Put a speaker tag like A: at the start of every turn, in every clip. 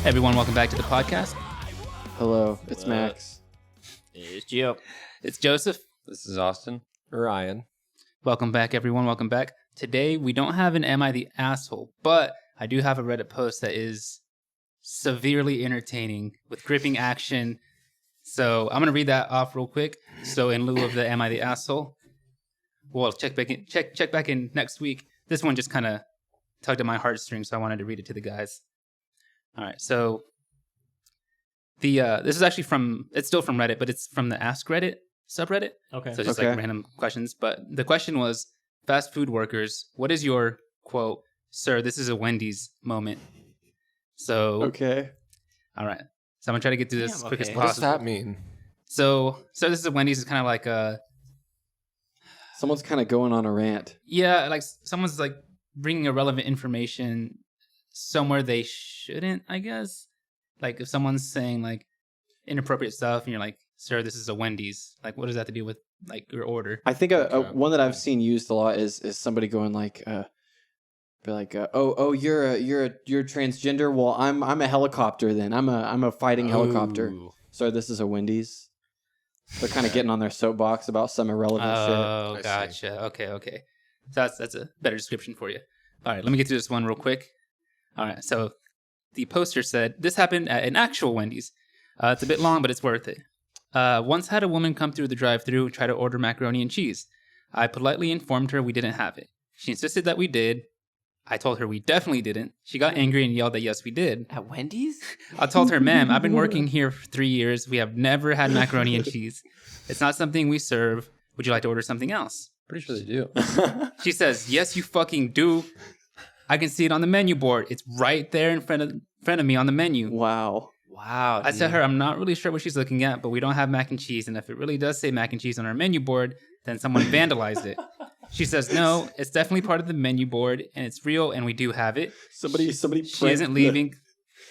A: Everyone, welcome back to the podcast.
B: Hello, it's Max.
C: It's Gio.
A: It's Joseph.
D: This is Austin.
C: Ryan.
A: Welcome back, everyone. Welcome back. Today, we don't have an Am I the Asshole, but I do have a Reddit post that is severely entertaining with gripping action. So I'm going to read that off real quick. So in lieu of the Am I the Asshole, we'll check back in next week. This one just kind of tugged at my heartstrings, so I wanted to read it to the guys. All right, so this is actually it's still from Reddit, but it's from the Ask Reddit subreddit.
C: Okay.
A: So just like random questions. But the question was, fast food workers, what is your, quote, sir, this is a Wendy's moment? So,
B: Okay.
A: all right. So I'm going to try to get through this as quick as possible.
D: What does that mean?
A: So this is a Wendy's is kind of like
B: Someone's kind of going on a rant.
A: yeah, like someone's like bringing irrelevant information somewhere they shouldn't, I guess. Like if someone's saying like inappropriate stuff and you're like, sir, this is a Wendy's. Like, what does that have to do with like your order?
B: I think one that I've seen used a lot is somebody going like, you're transgender. Well, I'm a helicopter then. I'm a fighting helicopter. So this is a Wendy's. They're kind of getting on their soapbox about some irrelevant shit.
A: Oh, gotcha. Okay. So that's a better description for you. All right, let me get through this one real quick. All right, so the poster said, this happened at an actual Wendy's. It's a bit long, but it's worth it. Once had a woman come through the drive-thru and try to order macaroni and cheese. I politely informed her we didn't have it. She insisted that we did. I told her we definitely didn't. She got angry and yelled that yes, we did.
C: At Wendy's?
A: I told her, ma'am, I've been working here for 3 years. We have never had macaroni and cheese. It's not something we serve. Would you like to order something else?
D: Pretty sure they do.
A: She says, yes, you fucking do. I can see it on the menu board. It's right there in front of me on the menu.
B: Wow.
A: I tell her I'm not really sure what she's looking at, but we don't have mac and cheese. And if it really does say mac and cheese on our menu board, then someone vandalized it. She says, no, it's definitely part of the menu board, and it's real, and we do have it.
B: Somebody
A: She isn't leaving.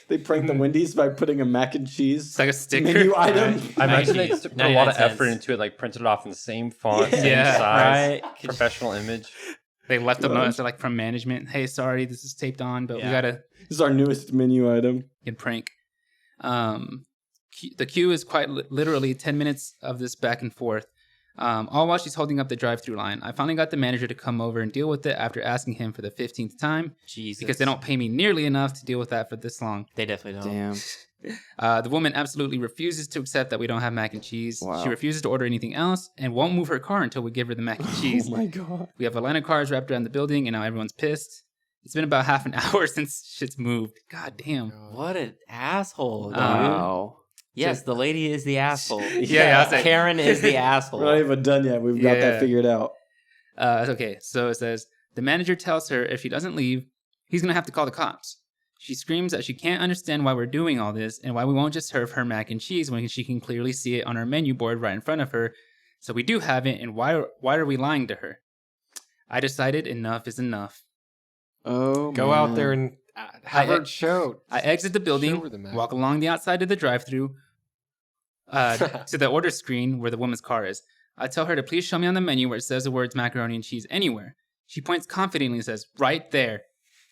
B: They pranked the Wendy's by putting a mac and cheese
A: It's like a sticker.
B: menu item.
D: I imagine they put a lot of
C: 99
D: effort
C: cents.
D: into it, like printed it off in the same font, same
A: Yeah,
D: size,
C: right.
D: professional image.
A: They left a note like from management. Hey, sorry, this is taped on, but we got to
B: This is our newest menu item.
A: get prank. The queue is quite literally 10 minutes of this back and forth. All while she's holding up the drive-through line. I finally got the manager to come over and deal with it after asking him for the 15th time.
C: Jesus.
A: Because they don't pay me nearly enough to deal with that for this long.
C: They definitely don't.
B: Damn.
A: The woman absolutely refuses to accept that we don't have mac and cheese.
B: Wow.
A: She refuses to order anything else and won't move her car until we give her the mac and cheese.
B: Oh my god.
A: We have a line of cars wrapped around the building, and now everyone's pissed. It's been about half an hour since shit's moved. God damn.
C: What an asshole, dude.
B: Wow.
C: Yes, the lady is the asshole.
A: Yeah, I was like-
C: Karen is the asshole.
B: We're not even done yet. We've got
A: Yeah.
B: that figured out.
A: Okay, so it says, the manager tells her if she doesn't leave, he's going to have to call the cops. She screams that she can't understand why we're doing all this and why we won't just serve her mac and cheese when she can clearly see it on our menu board right in front of her. So we do have it, and why are we lying to her? I decided enough is enough.
B: Oh,
D: Go
B: man.
D: out there and have her show.
A: I exit the building,
D: Show her the mac.
A: walk along the outside of the drive-thru to the order screen where the woman's car is. I tell her to please show me on the menu where it says the words macaroni and cheese anywhere. She points confidently and says, right there,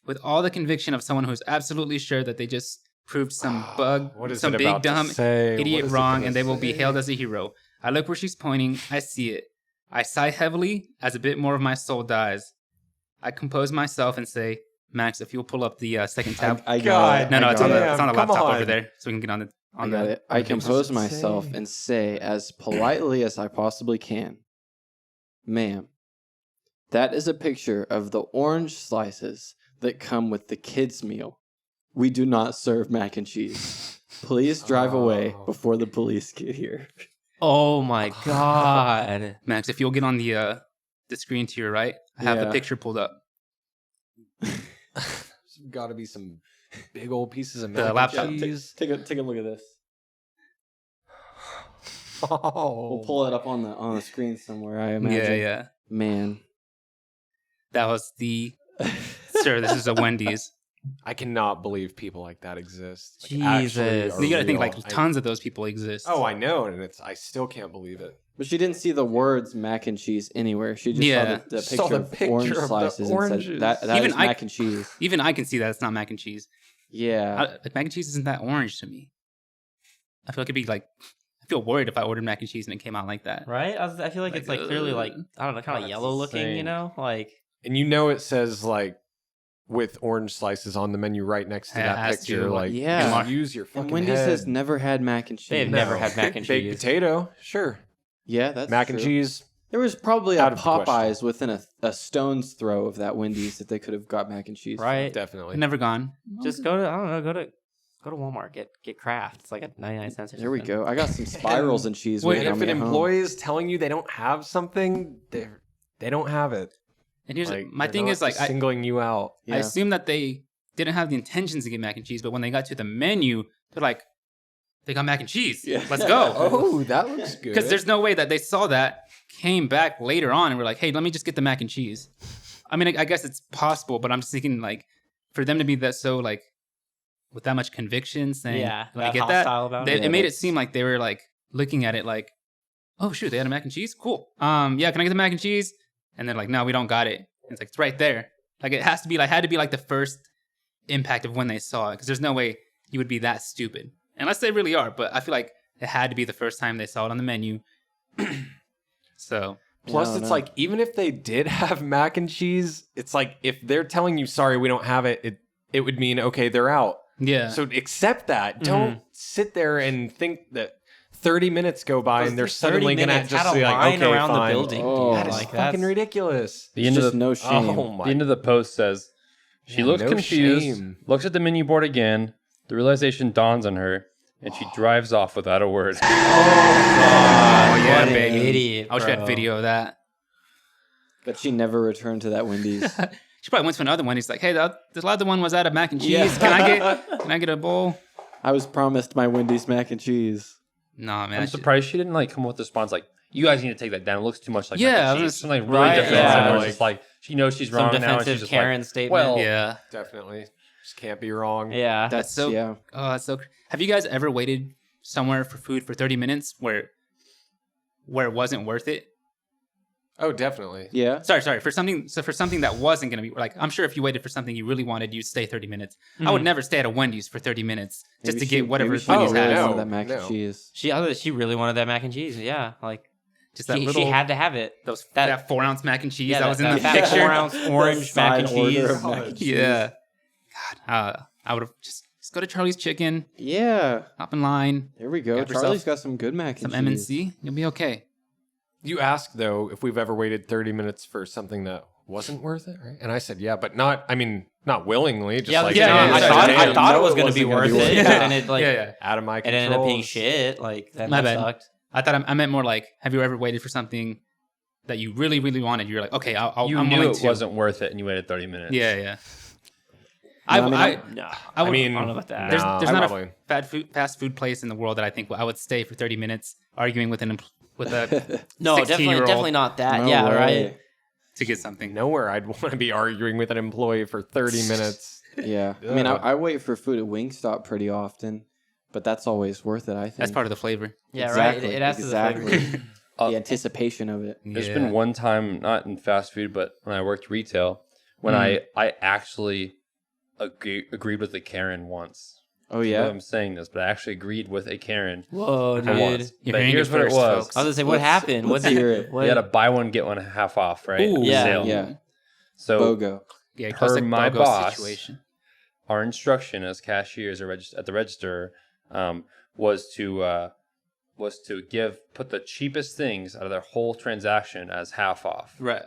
A: with all the conviction of someone who's absolutely sure that they just proved some bug,
D: What is
A: some
D: it
A: big
D: about to
A: dumb
D: say?
A: idiot
D: What is it
A: wrong,
D: gonna
A: and they will be
D: say?
A: hailed as a hero. I look where she's pointing. I see it. I sigh heavily as a bit more of my soul dies. I compose myself and say, Max, if you'll pull up the second tab.
B: I
D: God.
B: got it.
A: No,
B: I
A: it's
B: got
A: on
B: it.
A: the
D: Come
A: laptop
D: on.
A: over there, so we can get on the.
B: I got it. I compose myself and say as politely as I possibly can, ma'am, that is a picture of the orange slices that come with the kids' meal. We do not serve mac and cheese. Please drive away before the police get here.
C: Oh my god.
A: Max, if you'll get on the screen to your right, I have the
B: Yeah.
A: picture pulled up.
D: There's got to be some big old pieces of
A: The
D: mac
A: laptop.
D: and cheese.
B: Take a look at this.
D: Oh.
B: We'll pull it up on the screen somewhere, I imagine.
A: Yeah.
B: Man.
A: That was the. Sir, this is a Wendy's.
D: I cannot believe people like that exist. Like,
C: Jesus.
D: actually are
A: You gotta think
D: real.
A: like tons of those people exist.
D: Oh, I know, and I still can't believe it.
B: But she didn't see the words mac and cheese anywhere. She just
A: Yeah.
B: saw
D: Saw
B: the
D: the
B: picture
D: picture
B: of
D: of the
B: orange slices and
D: oranges.
B: said, that
A: Even
B: is
A: I-
B: mac and cheese.
A: Even I can see that it's not mac and cheese.
B: Yeah.
A: Like mac and cheese isn't that orange to me. I feel like it'd be like, I feel worried if I ordered mac and cheese and it came out like that.
C: Right? I feel like it's like clearly like, I don't know, kind of
D: That's
C: yellow looking, you
D: insane.
C: know? Like,
D: And you know it says like with orange slices on the menu right next to
A: It
D: that
A: has
D: picture.
A: to.
D: Like,
B: Yeah.
D: just use your fucking
B: And Wendy's
D: head.
B: has never had mac and cheese.
C: They've never had mac and
D: Baked
C: cheese.
D: potato, sure.
B: Yeah, that's
D: Mac and
B: true.
D: cheese.
B: There was probably a
D: Out of the question.
B: Popeyes within a stone's throw of that Wendy's that they could have got mac and cheese. from.
C: right?
D: Definitely.
A: I've never gone.
C: Just go to, I don't know, go to Walmart, get Kraft. It's like at 99 cents or something.
B: There we go. I got some spirals and cheese
A: Wait,
B: waiting
D: And
B: on
D: if
B: me
D: an
B: at home.
D: employee is telling you they don't have something, they don't have it.
A: And here's
D: Like,
A: my
D: they're
A: thing
D: not
A: is like,
D: just singling you out.
B: Yeah.
A: I assume that they didn't have the intentions to get mac and cheese, but when they got to the menu, they're like, they got mac and cheese.
B: Yeah.
A: Let's go.
D: Oh, that looks good.
A: Because there's no way that they saw that, came back later on, and were like, hey, let me just get the mac and cheese. I mean, I guess it's possible, but I'm just thinking, like, for them to be that so, like, with that much conviction, saying,
C: Yeah,
A: let me
C: that
A: get that,
C: hostile about
A: they,
C: it.
A: it made it
B: that's-
A: seem like they were, like, looking at it like, oh, shoot, they had a mac and cheese? Cool. Yeah, can I get the mac and cheese? And they're like, no, we don't got it. And it's like, it's right there. Like, it has to be, like, had to be, like, the first impact of when they saw it, because there's no way you would be that stupid. Unless they really are, but I feel like it had to be the first time they saw it on the menu. So,
D: Plus,
B: No,
D: it's
B: no.
D: like, even if they did have mac and cheese, it's like, if they're telling you, sorry, we don't have it, it would mean, okay, they're out.
A: yeah.
D: So accept that. Don't sit there and think that 30 minutes go by and they're suddenly going to just be like,
C: line
D: okay,
C: around
D: fine.
C: the building.
B: Oh,
D: That is
C: like,
D: fucking
C: that's
D: ridiculous.
E: The
B: It's
E: end of
B: just
E: the
B: no shame.
D: Oh my.
E: the end of the post says she
D: Yeah,
E: looks
D: no
E: confused,
D: shame.
E: looks at the menu board again. The realization dawns on her, and she drives off without a word.
A: Oh, yeah,
C: what an
A: baby.
C: idiot,
A: I wish we had
C: bro.
A: video of that.
B: But she never returned to that Wendy's.
A: She probably went to another one. He's like, hey, the other one was out of mac and cheese.
B: Yeah.
A: Can I get a bowl?
B: I was promised my Wendy's mac and cheese.
A: Nah, man.
E: I'm surprised she didn't like come up with the response like, "You guys need to take that down. It looks too much like
A: Yeah,
E: mac
A: I
E: and
A: was
E: cheese." Something like really
C: right,
E: defensive.
C: yeah.
E: Where it's just like she knows she's
C: Some
E: wrong now, and
C: defensive
E: she's just
C: Karen
E: like,
C: statement.
E: "Well,
A: Yeah.
D: Definitely. Just can't be wrong.
C: Yeah.
B: That's
A: so-
B: yeah.
A: Oh, that's so. Have you guys ever waited somewhere for food for 30 minutes where it wasn't worth it?
D: Oh, definitely.
B: Yeah.
A: Sorry. For something that wasn't gonna be like, I'm sure if you waited for something you really wanted, you'd stay 30 minutes. I would never stay at a Wendy's for 30 minutes just
B: Maybe
A: to
B: she-
A: get whatever
B: maybe she
A: Wendy's
B: really
A: has.
D: no.
B: wanted that mac
D: no.
B: and cheese.
C: She really wanted that mac and cheese. Yeah. Like,
A: Just that
C: she
A: little
C: had to have it.
A: that 4-ounce mac and cheese
C: Yeah,
A: that was in
C: that
A: the
C: fat
A: picture.
C: 4-ounce orange mac and
B: side order
C: cheese.
B: of mac and cheese.
A: Yeah. God, I would have just go to Charlie's Chicken,
B: Yeah.
A: hop in line,
B: There we go.
A: Got yourself
B: Charlie's got some good mac and
A: some
B: cheese.
A: M&C, you'll be okay.
D: You asked, though, if we've ever waited 30 minutes for something that wasn't worth it, right? And I said, yeah, but not willingly. Just like,
A: yeah,
C: I
A: yeah,
C: thought,
A: yeah,
C: I
A: yeah.
C: thought
B: No,
C: it was
B: it
C: going to be
B: wasn't gonna
C: worth
B: be worth
C: it.
B: it.
C: But then it, like,
A: yeah.
D: out of my
C: it
D: control.
C: ended up being shit. Like, then
A: My
C: that
A: bad.
C: sucked.
A: I thought I meant more like, have you ever waited for something that you really, really wanted? You're like, okay, I'm
E: you
A: willing
E: knew it
A: to.
E: wasn't worth it, and you waited 30 minutes."
A: Yeah.
B: No, I mean,
C: No.
A: I
D: I
A: would-
D: mean,
C: I don't know about that.
A: There's
D: nah,
A: there's
D: I
A: not
D: probably-
A: a fast food place in the world that I think I would stay for 30 minutes arguing with a
C: No,
A: 16-year-old
C: definitely not that.
B: No
C: yeah,
B: way.
C: right.
A: to get something.
D: Nowhere I'd want to be arguing with an employee for 30 minutes.
B: Yeah. I mean,
D: Ugh.
B: I wait for food at Wingstop pretty often, but that's always worth it, I think.
A: That's part of the flavor.
C: Yeah,
B: Exactly,
C: right. It adds to the
B: exactly.
C: flavor.
B: the anticipation of it.
E: There's
A: Yeah.
E: been one time, not in fast food, but when I worked retail, when I actually agreed with a Karen once.
B: Oh,
E: I know
B: yeah?
E: I'm saying this, but I actually agreed with a Karen
C: Whoa,
E: for
C: dude.
E: once.
A: You're
E: But
A: hearing
E: here's
A: it
E: what it
A: first,
E: was.
A: folks.
C: I was gonna say, what happened?
B: let's
C: What
B: hear
C: did
B: it.
C: what-
E: We had a buy one get one half off, right?
A: Ooh,
C: Yeah.
E: Sale.
B: Yeah.
E: So
B: BOGO.
A: Yeah,
E: Per
A: classic
E: my
A: BOGO
E: boss,
A: situation.
E: our instruction as cashiers or at the register was to put the cheapest things out of their whole transaction as half off.
A: Right.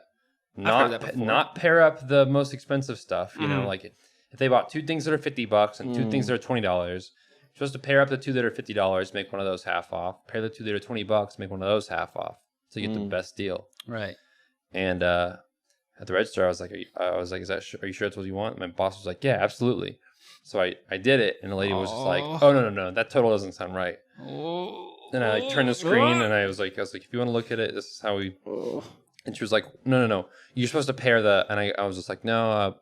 A: heard that before.
E: Not pair up the most expensive stuff. You know,
A: Mhm.
E: like if they bought 2 things that are $50 and 2 things that are $20, you're supposed to pair up the 2 that are $50, make one of those half off. Pair the 2 that are $20, make one of those half off. So you get the best deal.
A: Right.
E: And at the register, I was like, are you sure that's what you want? My boss was like, yeah, absolutely. So I did it, and the lady was just like, oh no, that total doesn't sound right. And I turned the screen, and I was like, if you want to look at it, this is how we.
B: Oh.
E: And she was like, no, you're supposed to pair the. And I was just like, no,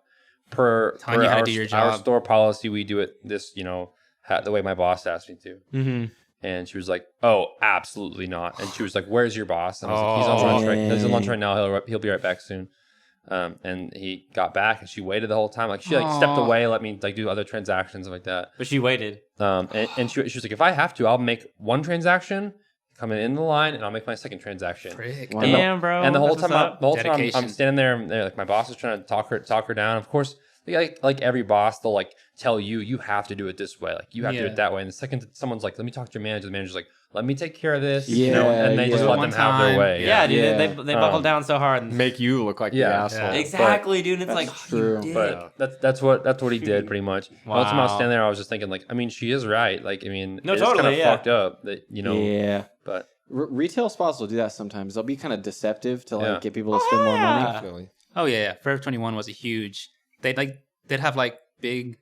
E: per
A: Telling you how to
E: our,
A: do your
E: our
A: job.
E: store policy, we do it this, the way my boss asked me to.
C: Mhm.
E: And she was like, oh, absolutely not. And she was like, where's your boss? And I was like, he's on lunch right. He's on lunch right now. He'll be right back soon. And he got back, and she waited the whole time. Like she like stepped away, let me like do other transactions like that.
C: But she waited.
E: And she was like, if I have to, I'll make one transaction, come in the line, and I'll make my second transaction.
A: Frick.
B: Wow.
C: Damn, bro.
E: And the whole
C: That's
E: time,
C: what's up.
E: I'm standing there, and like my boss is trying to talk her down. Of course, like every boss, they'll like tell you have to do it this way, like you have to do it that way. And the second that someone's like, let me talk to your manager, the manager's like, let me take care of this, and they just let them have their way.
C: Yeah, dude, they buckle down so hard.
D: Make you look like the asshole.
C: Exactly, dude. It's like
B: true.
E: But that's what he did pretty much.
C: Wow.
E: The whole time I was standing there, I was just thinking like, I mean, she is right. Like, I mean,
C: No,
E: it's
C: totally,
E: kind of
C: yeah.
E: fucked up that
B: Yeah.
E: But
B: Retail spots will do that sometimes. They'll be kind of deceptive to like
E: Yeah.
B: get people to spend more money.
D: Definitely.
A: Oh yeah. Forever 21 was a huge. They'd have like big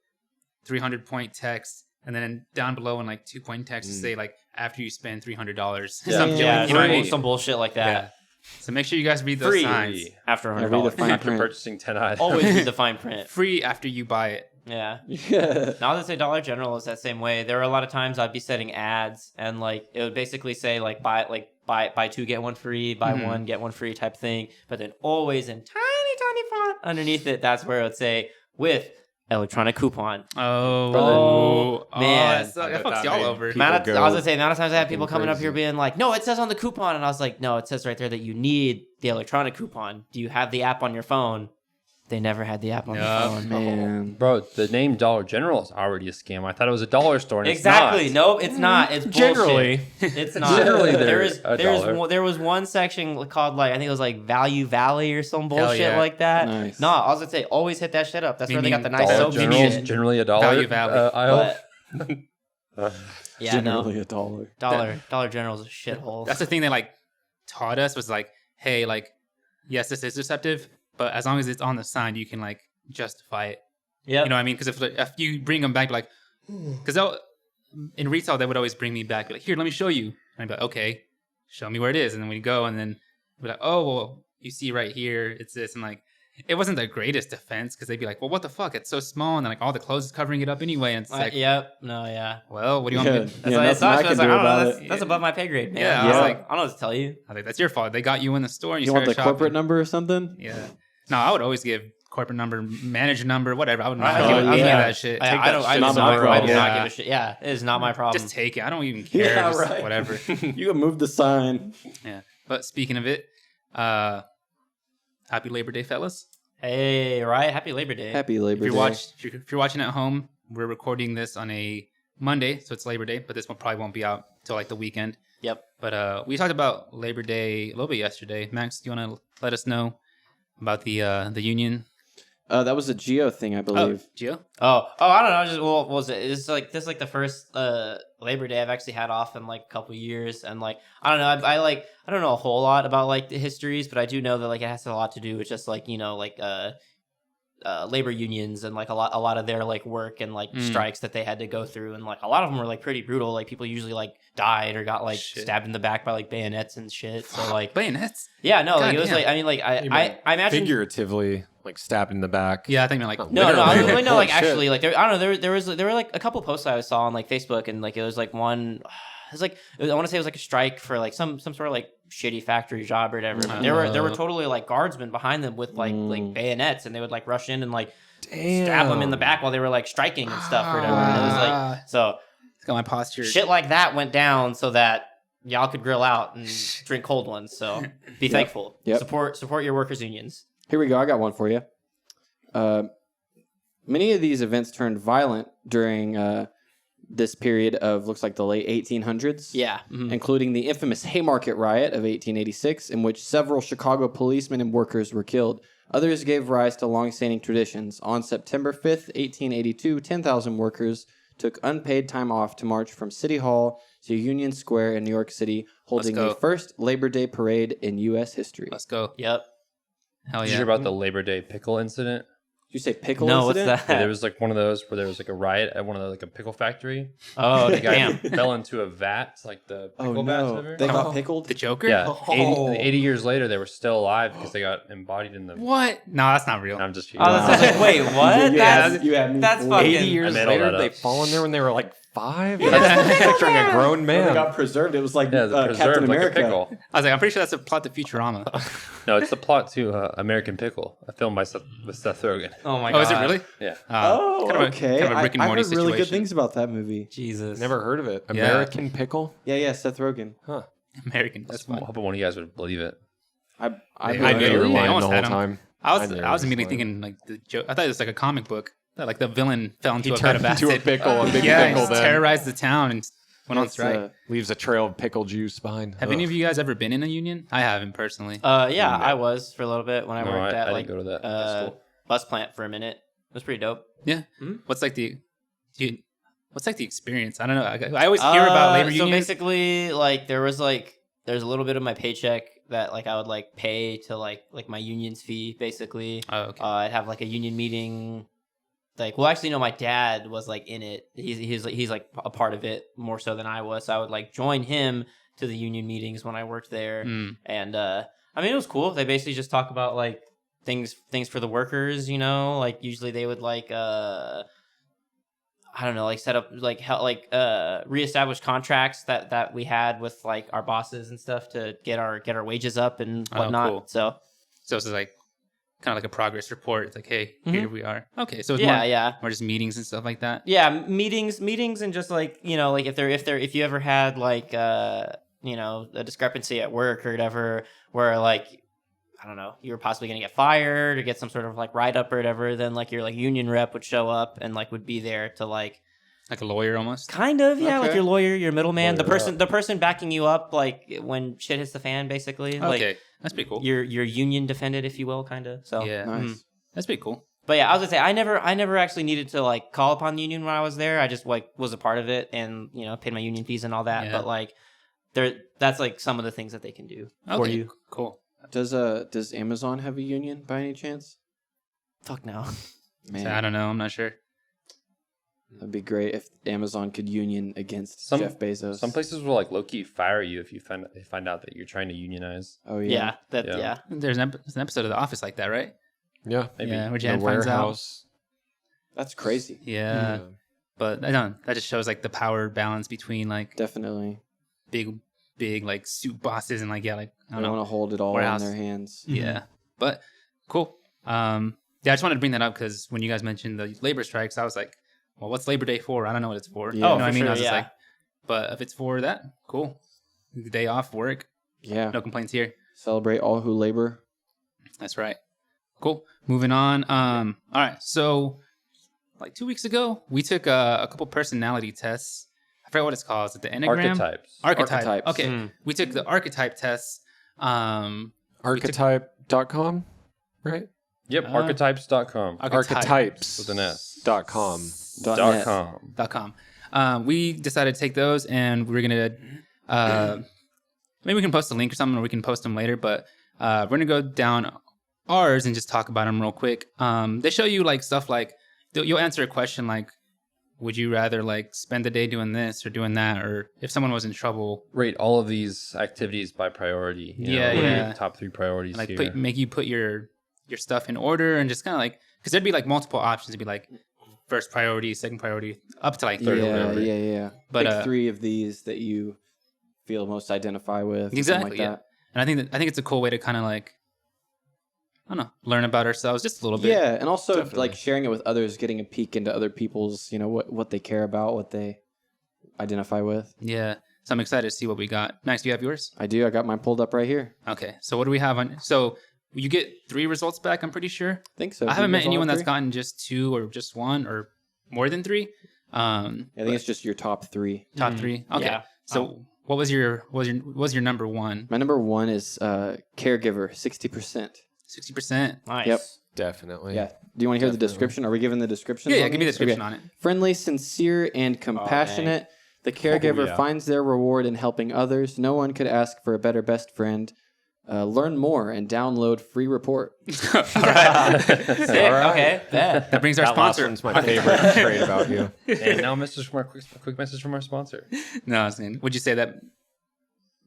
A: 300-point text, and then down below in like 2-point text to say like after you spend $300.
E: Yeah.
A: Something
C: yeah,
A: like, you know what I mean?
C: some bullshit like that.
A: Yeah. So make sure you guys read those
C: Free
A: signs.
C: after
B: Yeah, read the
C: $100.
B: fine
E: after
B: print.
E: purchasing 10 items,
C: Always read the fine print.
A: Free after you buy it.
C: Yeah.
B: Yeah.
C: Now that say Dollar General is that same way. There are a lot of times I'd be setting ads, and like it would basically say buy 2 get 1 free, buy 1 get 1 free type thing. But then always in tiny font underneath it, that's where it would say with electronic coupon.
A: Oh,
C: man.
A: that fucks y'all over.
D: People
C: I was
D: go
C: gonna say the amount of times I had people
D: fucking
C: coming up
D: crazy.
C: here being like, "No, it says on the coupon," and I was like, "No, it says right there that you need the electronic coupon. Do you have the app on your phone?" They never had the app on
A: No,
C: their phone.
B: Man.
E: bro, the name Dollar General is already a scam. I thought it was a dollar store. And
C: Exactly.
E: It's not.
C: Nope, it's not. It's
D: Generally.
C: bullshit. It's not.
E: Generally, they're a dollar.
C: There was one section called like I think it was like Value Valley or some bullshit
A: yeah.
C: like that.
B: Nice.
C: No, I was gonna say always hit that shit up. That's where they got the nice
E: Dollar
C: soap
E: General is
C: shit.
E: generally a dollar.
A: Value Valley.
E: Aisle.
C: But, yeah,
B: Generally $1.
C: Dollar General's a shithole.
A: That's the thing they like taught us was like, hey, like, yes, this is deceptive, but as long as it's on the sign, you can like justify it.
C: Yeah.
A: You know what I mean? Because if you bring them back, like, because in retail they would always bring me back, like, here, let me show you. And I'd be like, okay, show me where it is, and then we'd go, and then we'd be like, oh, well, you see right here, it's this, and like, it wasn't the greatest defense because they'd be like, well, what the fuck? It's so small, and then like all the clothes is covering it up anyway, and it's like,
C: Yep. No. Yeah.
A: well, what do you want me to?
C: That's
B: Yeah,
C: like,
B: nothing I can
C: I
B: do
C: don't
B: about
C: know.
B: it.
C: That's above my pay grade, man.
A: Yeah,
C: I was
B: yeah.
C: like, I don't know what to tell you.
A: I think that's your fault. They got you in the store, and
B: You want the
A: started
B: corporate
A: shopping.
B: number or something?
A: Yeah. No, I would always give corporate number, manager number, whatever. I would not
C: I
A: give any of
B: yeah.
A: that shit. Take
C: I
A: that
C: don't. I
A: shit.
C: do
B: not
C: not,
B: my
C: I do
B: problem.
C: not
A: Yeah.
C: give a shit. Yeah, it is not my problem.
A: Just take it. I don't even care.
B: Yeah,
A: Just
B: right.
A: Whatever.
B: You can move the sign.
A: Yeah. But speaking of it, happy Labor Day, fellas.
C: Hey, right? Happy Labor Day.
B: Happy Labor
A: If
B: Day.
A: you're watching at home, we're recording this on a Monday, so it's Labor Day. But this one probably won't be out till like the weekend.
C: Yep.
A: But we talked about Labor Day a little bit yesterday. Max, do you want to let us know about the union?
B: That was a Geo thing, I believe.
A: Gio?
C: Oh, I don't know. Just what was it? It's like this is like the first Labor Day I've actually had off in like a couple years, and like I don't know. I don't know a whole lot about like the histories, but I do know that like it has a lot to do with just like like labor unions and like a lot of their like work and like strikes that they had to go through, and like a lot of them were like pretty brutal. Like people usually like died or got like stabbed in the back by like bayonets and shit. So like
A: Bayonets?
C: yeah, no, like, it was
A: Goddamn.
C: like I mean like I imagine
D: Figuratively, like stabbed in the back.
A: Yeah, I think like
C: No, I
D: Literally.
C: really know. Like
D: Holy shit.
C: actually, like I don't know. There were like a couple posts I saw on like Facebook, and like it was like one. It was like I want to say it was like a strike for like some sort of like shitty factory job or whatever. But there were totally like guardsmen behind them with like bayonets, and they would like rush in and like stab them in the back while they were like striking and stuff or whatever. And it was like so
A: it's got my posture.
C: shit like that went down so that y'all could grill out and drink cold ones. So be thankful.
B: Yep.
C: Support your workers' unions.
B: Here we go. I got one for you. Many of these events turned violent during this period of looks like the late 1800s.
C: Yeah.
B: Including the infamous Haymarket Riot of 1886, in which several Chicago policemen and workers were killed. Others gave rise to long-standing traditions. On September 5th, 1882, 10,000 workers took unpaid time off to march from City Hall to Union Square in New York City, holding the first Labor Day parade in U.S. history.
A: Let's go.
C: Yep.
A: Hell
E: Did you
A: yeah.
E: hear about the Labor Day pickle incident?
B: Did you say pickle
C: No, what's
B: incident?
C: that?
E: Yeah, there was like one of those where there was like a riot at one of the like a pickle factory.
C: Oh,
E: The guy
C: damn.
E: fell into a vat, like the pickle
B: Oh,
E: vats.
B: no.
E: Ever.
B: They got pickled?
A: The Joker?
E: Yeah,
C: Oh.
E: 80 years later, they were still alive because they got embodied in the.
A: What? No, that's not real.
E: I'm just.
C: Oh, that's like, wait, what?
B: You had me
C: That's
B: fooled.
C: fucking
D: 80 years
E: I made all
D: later,
E: that
D: they
E: up.
D: fall in there when they were like 5? That's picturing a grown
B: When it
D: man.
B: got preserved, it was like
E: Yeah, the
B: Captain
E: preserved like a
B: America.
E: pickle.
A: I was like, I'm pretty sure that's a plot to Futurama.
E: No, it's the plot to American Pickle, a film by with Seth Rogen.
C: Oh my god.
A: Oh, is it really?
E: Yeah.
B: Okay.
A: Kind of a Rick and
B: I
A: Morty
B: heard really good
A: situation.
B: things about that movie.
C: Jesus.
D: Never heard of it.
A: Yeah.
D: American Pickle?
B: Yeah, Seth Rogen.
D: Huh.
A: American. That's
E: I'm
A: fun.
E: hoping one of you guys would believe it.
B: I
A: I
D: I knew you were
A: Really?
D: lying the
A: Almost
D: whole
A: had him.
D: time.
A: I
D: knew you
A: was
D: were
A: immediately
D: lying.
A: thinking like the joke. I thought it was like a comic book. That like the villain fell into
D: He
A: a bed of
D: turned into a
A: acid.
D: pickle, a big
A: Yeah,
D: pickle
A: he
D: then.
A: terrorized the town and went on
B: It's,
A: strike.
D: Leaves a trail of pickle juice behind.
A: Have any of you guys ever been in a union? I haven't personally.
C: Yeah, I was for a little bit when I
E: No,
C: worked at
E: I
C: like
E: didn't go to that. That's cool.
C: bus plant for a minute. It was pretty dope.
A: Yeah.
C: Mhm.
A: What's like what's like the experience? I don't know. I always hear about labor
C: So
A: unions.
C: basically, like there's a little bit of my paycheck that like I would like pay to like my union's fee basically.
A: Oh, okay.
C: I'd have like a union meeting. Like, well, actually, no, my dad was like in it. He's like a part of it more so than I was. So I would like join him to the union meetings when I worked there.
A: Mm.
C: And I mean, it was cool. They basically just talk about like things for the workers, you know. Like usually they would like I don't know, like set up like reestablish contracts that we had with like our bosses and stuff to get our wages up and
A: Oh,
C: whatnot.
A: cool.
C: So
A: So it's like kind of like a progress report. It's like, hey, here we are. Okay, so it's
C: yeah.
A: more just meetings and stuff like that.
C: Yeah, meetings and just like, you know, like if you ever had like you know, a discrepancy at work or whatever where like I don't know, you were possibly gonna get fired or get some sort of like write up or whatever, then like your like union rep would show up and like would be there to like
A: Like a lawyer almost.
C: kind of, yeah, like
B: Okay.
C: your lawyer, your middleman,
E: Lawyer
C: the person backing you up like when shit hits the fan basically. Like
A: Okay, that's pretty cool.
C: your union defended, if you will, kind of. So
A: Yeah,
B: Nice.
A: that's pretty cool.
C: But yeah, I was gonna say I never actually needed to like call upon the union when I was there. I just like was a part of it and you know paid my union fees and all that.
A: Yeah.
C: But like that's like some of the things that they can do for
A: Okay,
C: you.
A: cool.
B: Does Amazon have a union by any chance?
C: Fuck no.
B: Man,
A: So I don't know. I'm not sure.
B: that'd be great if Amazon could union against
E: Some-
B: Jeff Bezos.
E: Some places will like low key fire you if you find out that you're trying to unionize.
B: Oh
C: Yeah,
B: yeah.
E: Yeah.
A: There's an episode of The Office like that, right?
D: Yeah.
E: Maybe.
A: Yeah, where
D: The
A: Jan finds out.
D: warehouse.
B: That's crazy.
A: Yeah, but I don't. That just shows like the power balance between like
B: Definitely.
A: big like suit bosses and like I
B: They
A: don't know.
B: want to hold it all
A: Warehouse.
B: in their hands.
A: Yeah, but cool. Yeah, I just wanted to bring that up because when you guys mentioned the labor strikes, I was like, well, what's Labor Day for? I don't know what it's for.
B: Yeah.
A: You know
B: Oh,
A: what I
C: for
A: mean?
C: sure,
A: I was just
C: yeah.
A: like, but if it's for that, cool. Day off work,
B: Yeah.
A: no complaints here.
B: Celebrate all who labor.
A: That's right. Cool. Moving on. All right. So, like 2 weeks ago, we took a couple personality tests. I forget what it's called. Is it the Enneagram?
E: Archetypes.
A: Archetype.
B: Archetypes.
A: Okay.
C: Mm.
A: We took the archetype tests.
D: Archetype.com, right?
E: Yep. Archetypes.com.
D: Archetypes.
E: With an S.
D: .com.
B: .net.
E: .com.
A: We decided to take those, and we're gonna maybe we can post a link or something, or we can post them later. But we're gonna go down ours and just talk about them real quick. They show you like stuff like you'll answer a question like, would you rather like spend the day doing this or doing that, or if someone was in trouble,
E: Rate all of these activities by priority. You
A: Yeah,
E: know,
A: yeah.
E: Top 3 priorities
A: like
E: here.
A: make you put your stuff in order and just kind of like because there'd be like multiple options. It'd be like first priority, second priority, up to like third. or
B: Yeah,
A: whatever.
B: yeah.
A: But,
B: Pick 3 of these that you feel most identify with.
A: Exactly,
B: Something like
A: yeah.
B: that.
A: And I think it's a cool way to kind of like, I don't know, learn about ourselves just a little bit.
B: Yeah, and also
D: Definitely.
B: like sharing it with others, getting a peek into other people's, what they care about, what they identify with.
A: Yeah. So I'm excited to see what we got. Max, do you have yours?
B: I do. I got mine pulled up right here.
A: Okay. So what do we have on? So you get 3 results back, I'm pretty sure.
B: I think so.
A: I
B: Do
A: haven't
B: you
A: met
B: guys all
A: anyone
B: have
A: that's
B: 3?
A: gotten just 2 or just 1 or more than 3.
B: I think it's just your top 3.
A: Top 3. Okay.
C: Yeah.
A: So what was your number 1?
B: My number 1 is caregiver, 60%.
A: 60%.
C: Nice.
B: Yep.
D: Definitely.
B: Yeah. Do you want to hear the
D: Definitely.
B: description? Are we giving the description?
A: Yeah, give me the description on it.
B: Friendly, sincere, and compassionate. The caregiver
D: yeah.
B: finds their reward in helping others. No one could ask for a better best friend. Learn more and download free report.
A: All right.
C: Sick.
D: All right.
C: Okay. Bet.
A: That brings our
D: That last
A: sponsor.
D: one's my favorite trait about you.
E: And now a quick message from our sponsor.
A: No, I was saying, would you say that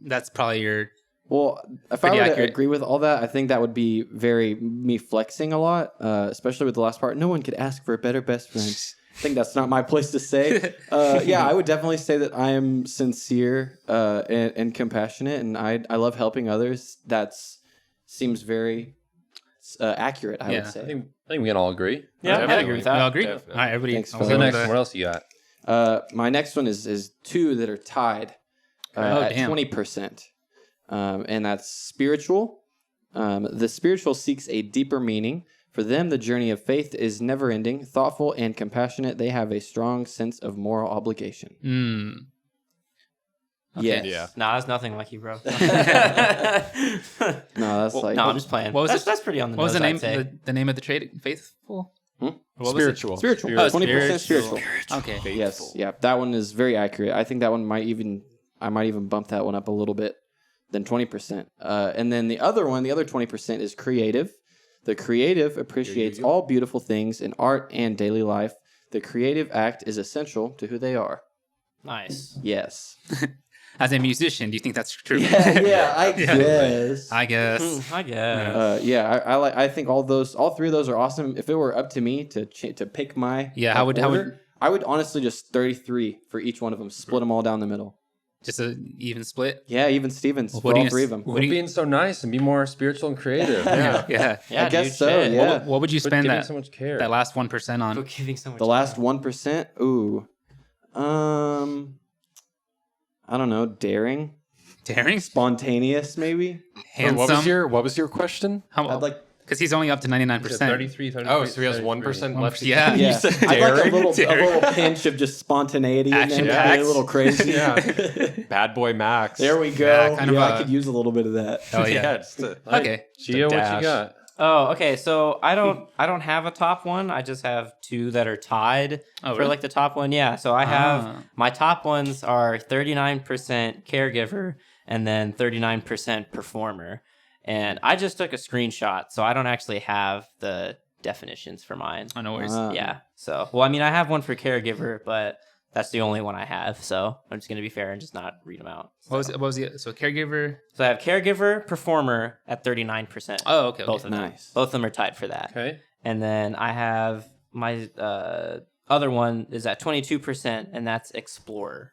A: that's probably your
B: Well, if
A: Pretty
B: I were
A: accurate.
B: to agree with all that, I think that would be very me flexing a lot, especially with the last part. No one could ask for a better best friend. think that's not my place to say. Yeah, I would definitely say that I am sincere and compassionate, and I love helping others. Seems very accurate, I would say.
E: I think we can all agree.
C: Yeah, I agree with that.
A: We all agree.
D: Definitely.
A: All right, everybody.
B: Thanks,
E: What's the next one? What else you got?
B: My next one is two that are tied at
A: damn.
B: 20%. And that's spiritual. The spiritual seeks a deeper meaning. For them, the journey of faith is never ending. Thoughtful and compassionate, they have a strong sense of moral obligation.
A: Okay.
B: Yes.
D: Yeah.
C: Nah, that's nothing like you, bro.
B: No, that's like...
C: No, I'm just playing.
A: What was
C: That's pretty on the
A: What was
C: nose,
A: the name?
C: I'd say.
A: The name of the trade? Faithful.
B: Hmm?
A: What was it?
D: Spiritual.
B: Spiritual.
A: Oh,
B: 20%
A: spiritual.
B: spiritual.
A: Okay.
B: Yes. Yeah, that one is very accurate. I think that one I might even bump that one up a little bit than 20%. And then the other 20% is creative. The creative appreciates all beautiful things in art and daily life. The creative act is essential to who they are.
C: Nice.
B: Yes.
A: As a musician, do you think that's true?
B: I guess.
A: I guess.
C: I guess.
B: I think all three of those are awesome. If it were up to me to pick my
A: How would
B: I would honestly just 33 for each one of them, split them all down the middle.
A: just an even split?
B: Yeah, even Stevens
A: Well,
B: for
A: what do
B: all
A: you-
B: three of them.
E: Quit being so nice and be more spiritual and creative.
D: Yeah.
A: Yeah.
C: Yeah,
B: I guess
C: dude,
B: so.
C: shit.
B: Yeah.
A: What would you
E: Quit
A: spend
E: giving
A: that
E: so much care.
A: that last 1% on?
C: Quit giving so much
B: The last
C: time.
B: 1%. Ooh. I don't know. Daring,
A: Daring,
B: spontaneous, maybe.
A: handsome.
D: What was your question?
B: I'd like.
A: Because he's only up to 99%.
E: 33, 33.
D: Oh, so he has 1% left. to
A: Yeah.
D: give.
B: Yeah,
D: You said
B: I'd like a
D: daring?
B: little pinch of just spontaneity in
A: Action
B: there,
A: packs.
B: a little crazy.
D: Yeah. Bad boy Max.
B: There we go.
A: Yeah,
B: Yeah,
A: kind of
B: I
A: a-
B: could use a little bit of that.
A: Oh, yeah.
D: just a-
A: Okay.
E: Gio, what
D: dash.
E: you got?
C: Oh, okay. So I don't have a top one. I just have two that are tied
A: Oh,
C: for
A: really?
C: like the top one. Yeah. So I have
A: Ah.
C: my top ones are 39% caregiver and then 39% performer. And I just took a screenshot, so I don't actually have the definitions for mine.
A: Oh, no worries.
C: Yeah. So, well, I mean, I have one for caregiver, but that's the only one I have. So I'm just gonna be fair and just not read them out.
A: What was it? What was the so caregiver?
C: So I have caregiver, performer at 39%.
A: Oh, okay.
C: Both of them.
B: Nice.
C: Both of them are tied for that.
E: Okay.
C: And then I have my other one is at 22%, and that's explorer.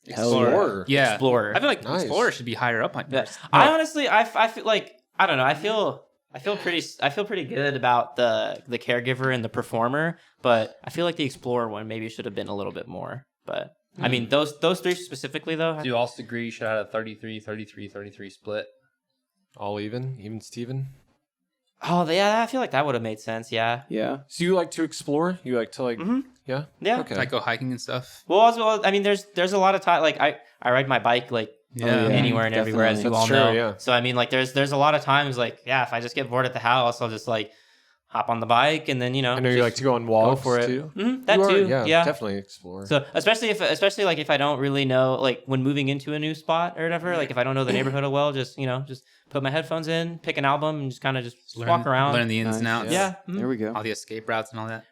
B: Explorer.
A: Yeah.
C: Explorer.
A: I feel like
D: Nice.
A: Explorer should be higher up on
C: Yeah.
A: yours.
C: I honestly, I feel like I don't know. I feel pretty good about the caregiver and the performer, but I feel like the explorer one maybe should have been a little bit more. But I mean, those three specifically though.
E: Do you also agree you should have a 33, 33, 33 split?
D: All even? Even Steven?
C: Oh, yeah. I feel like that would have made sense. Yeah.
B: Yeah.
D: So you like to explore? You like to yeah?
C: Yeah.
D: Okay.
A: Like go hiking and stuff.
C: Well, as well, I mean, there's a lot of time. Like I ride my bike like
A: Yeah.
C: anywhere and everywhere, as you
B: Definitely.
C: all
D: That's true,
C: know.
D: yeah.
C: So I mean, like there's a lot of times like if I just get bored at the house, I'll just like hop on the bike and then
D: I know you
C: just
D: like to go on walks
C: for it.
D: too.
C: That
D: You are-
C: too,
D: Yeah,
C: yeah.
D: definitely explore.
C: So especially like if I don't really know, like when moving into a new spot or whatever, like if I don't know the neighborhood well, just just put my headphones in, pick an album, and just kind of just walk around.
A: Learn the ins and
B: Nice,
A: outs.
C: yeah,
B: There we go.
A: All the escape routes and all that.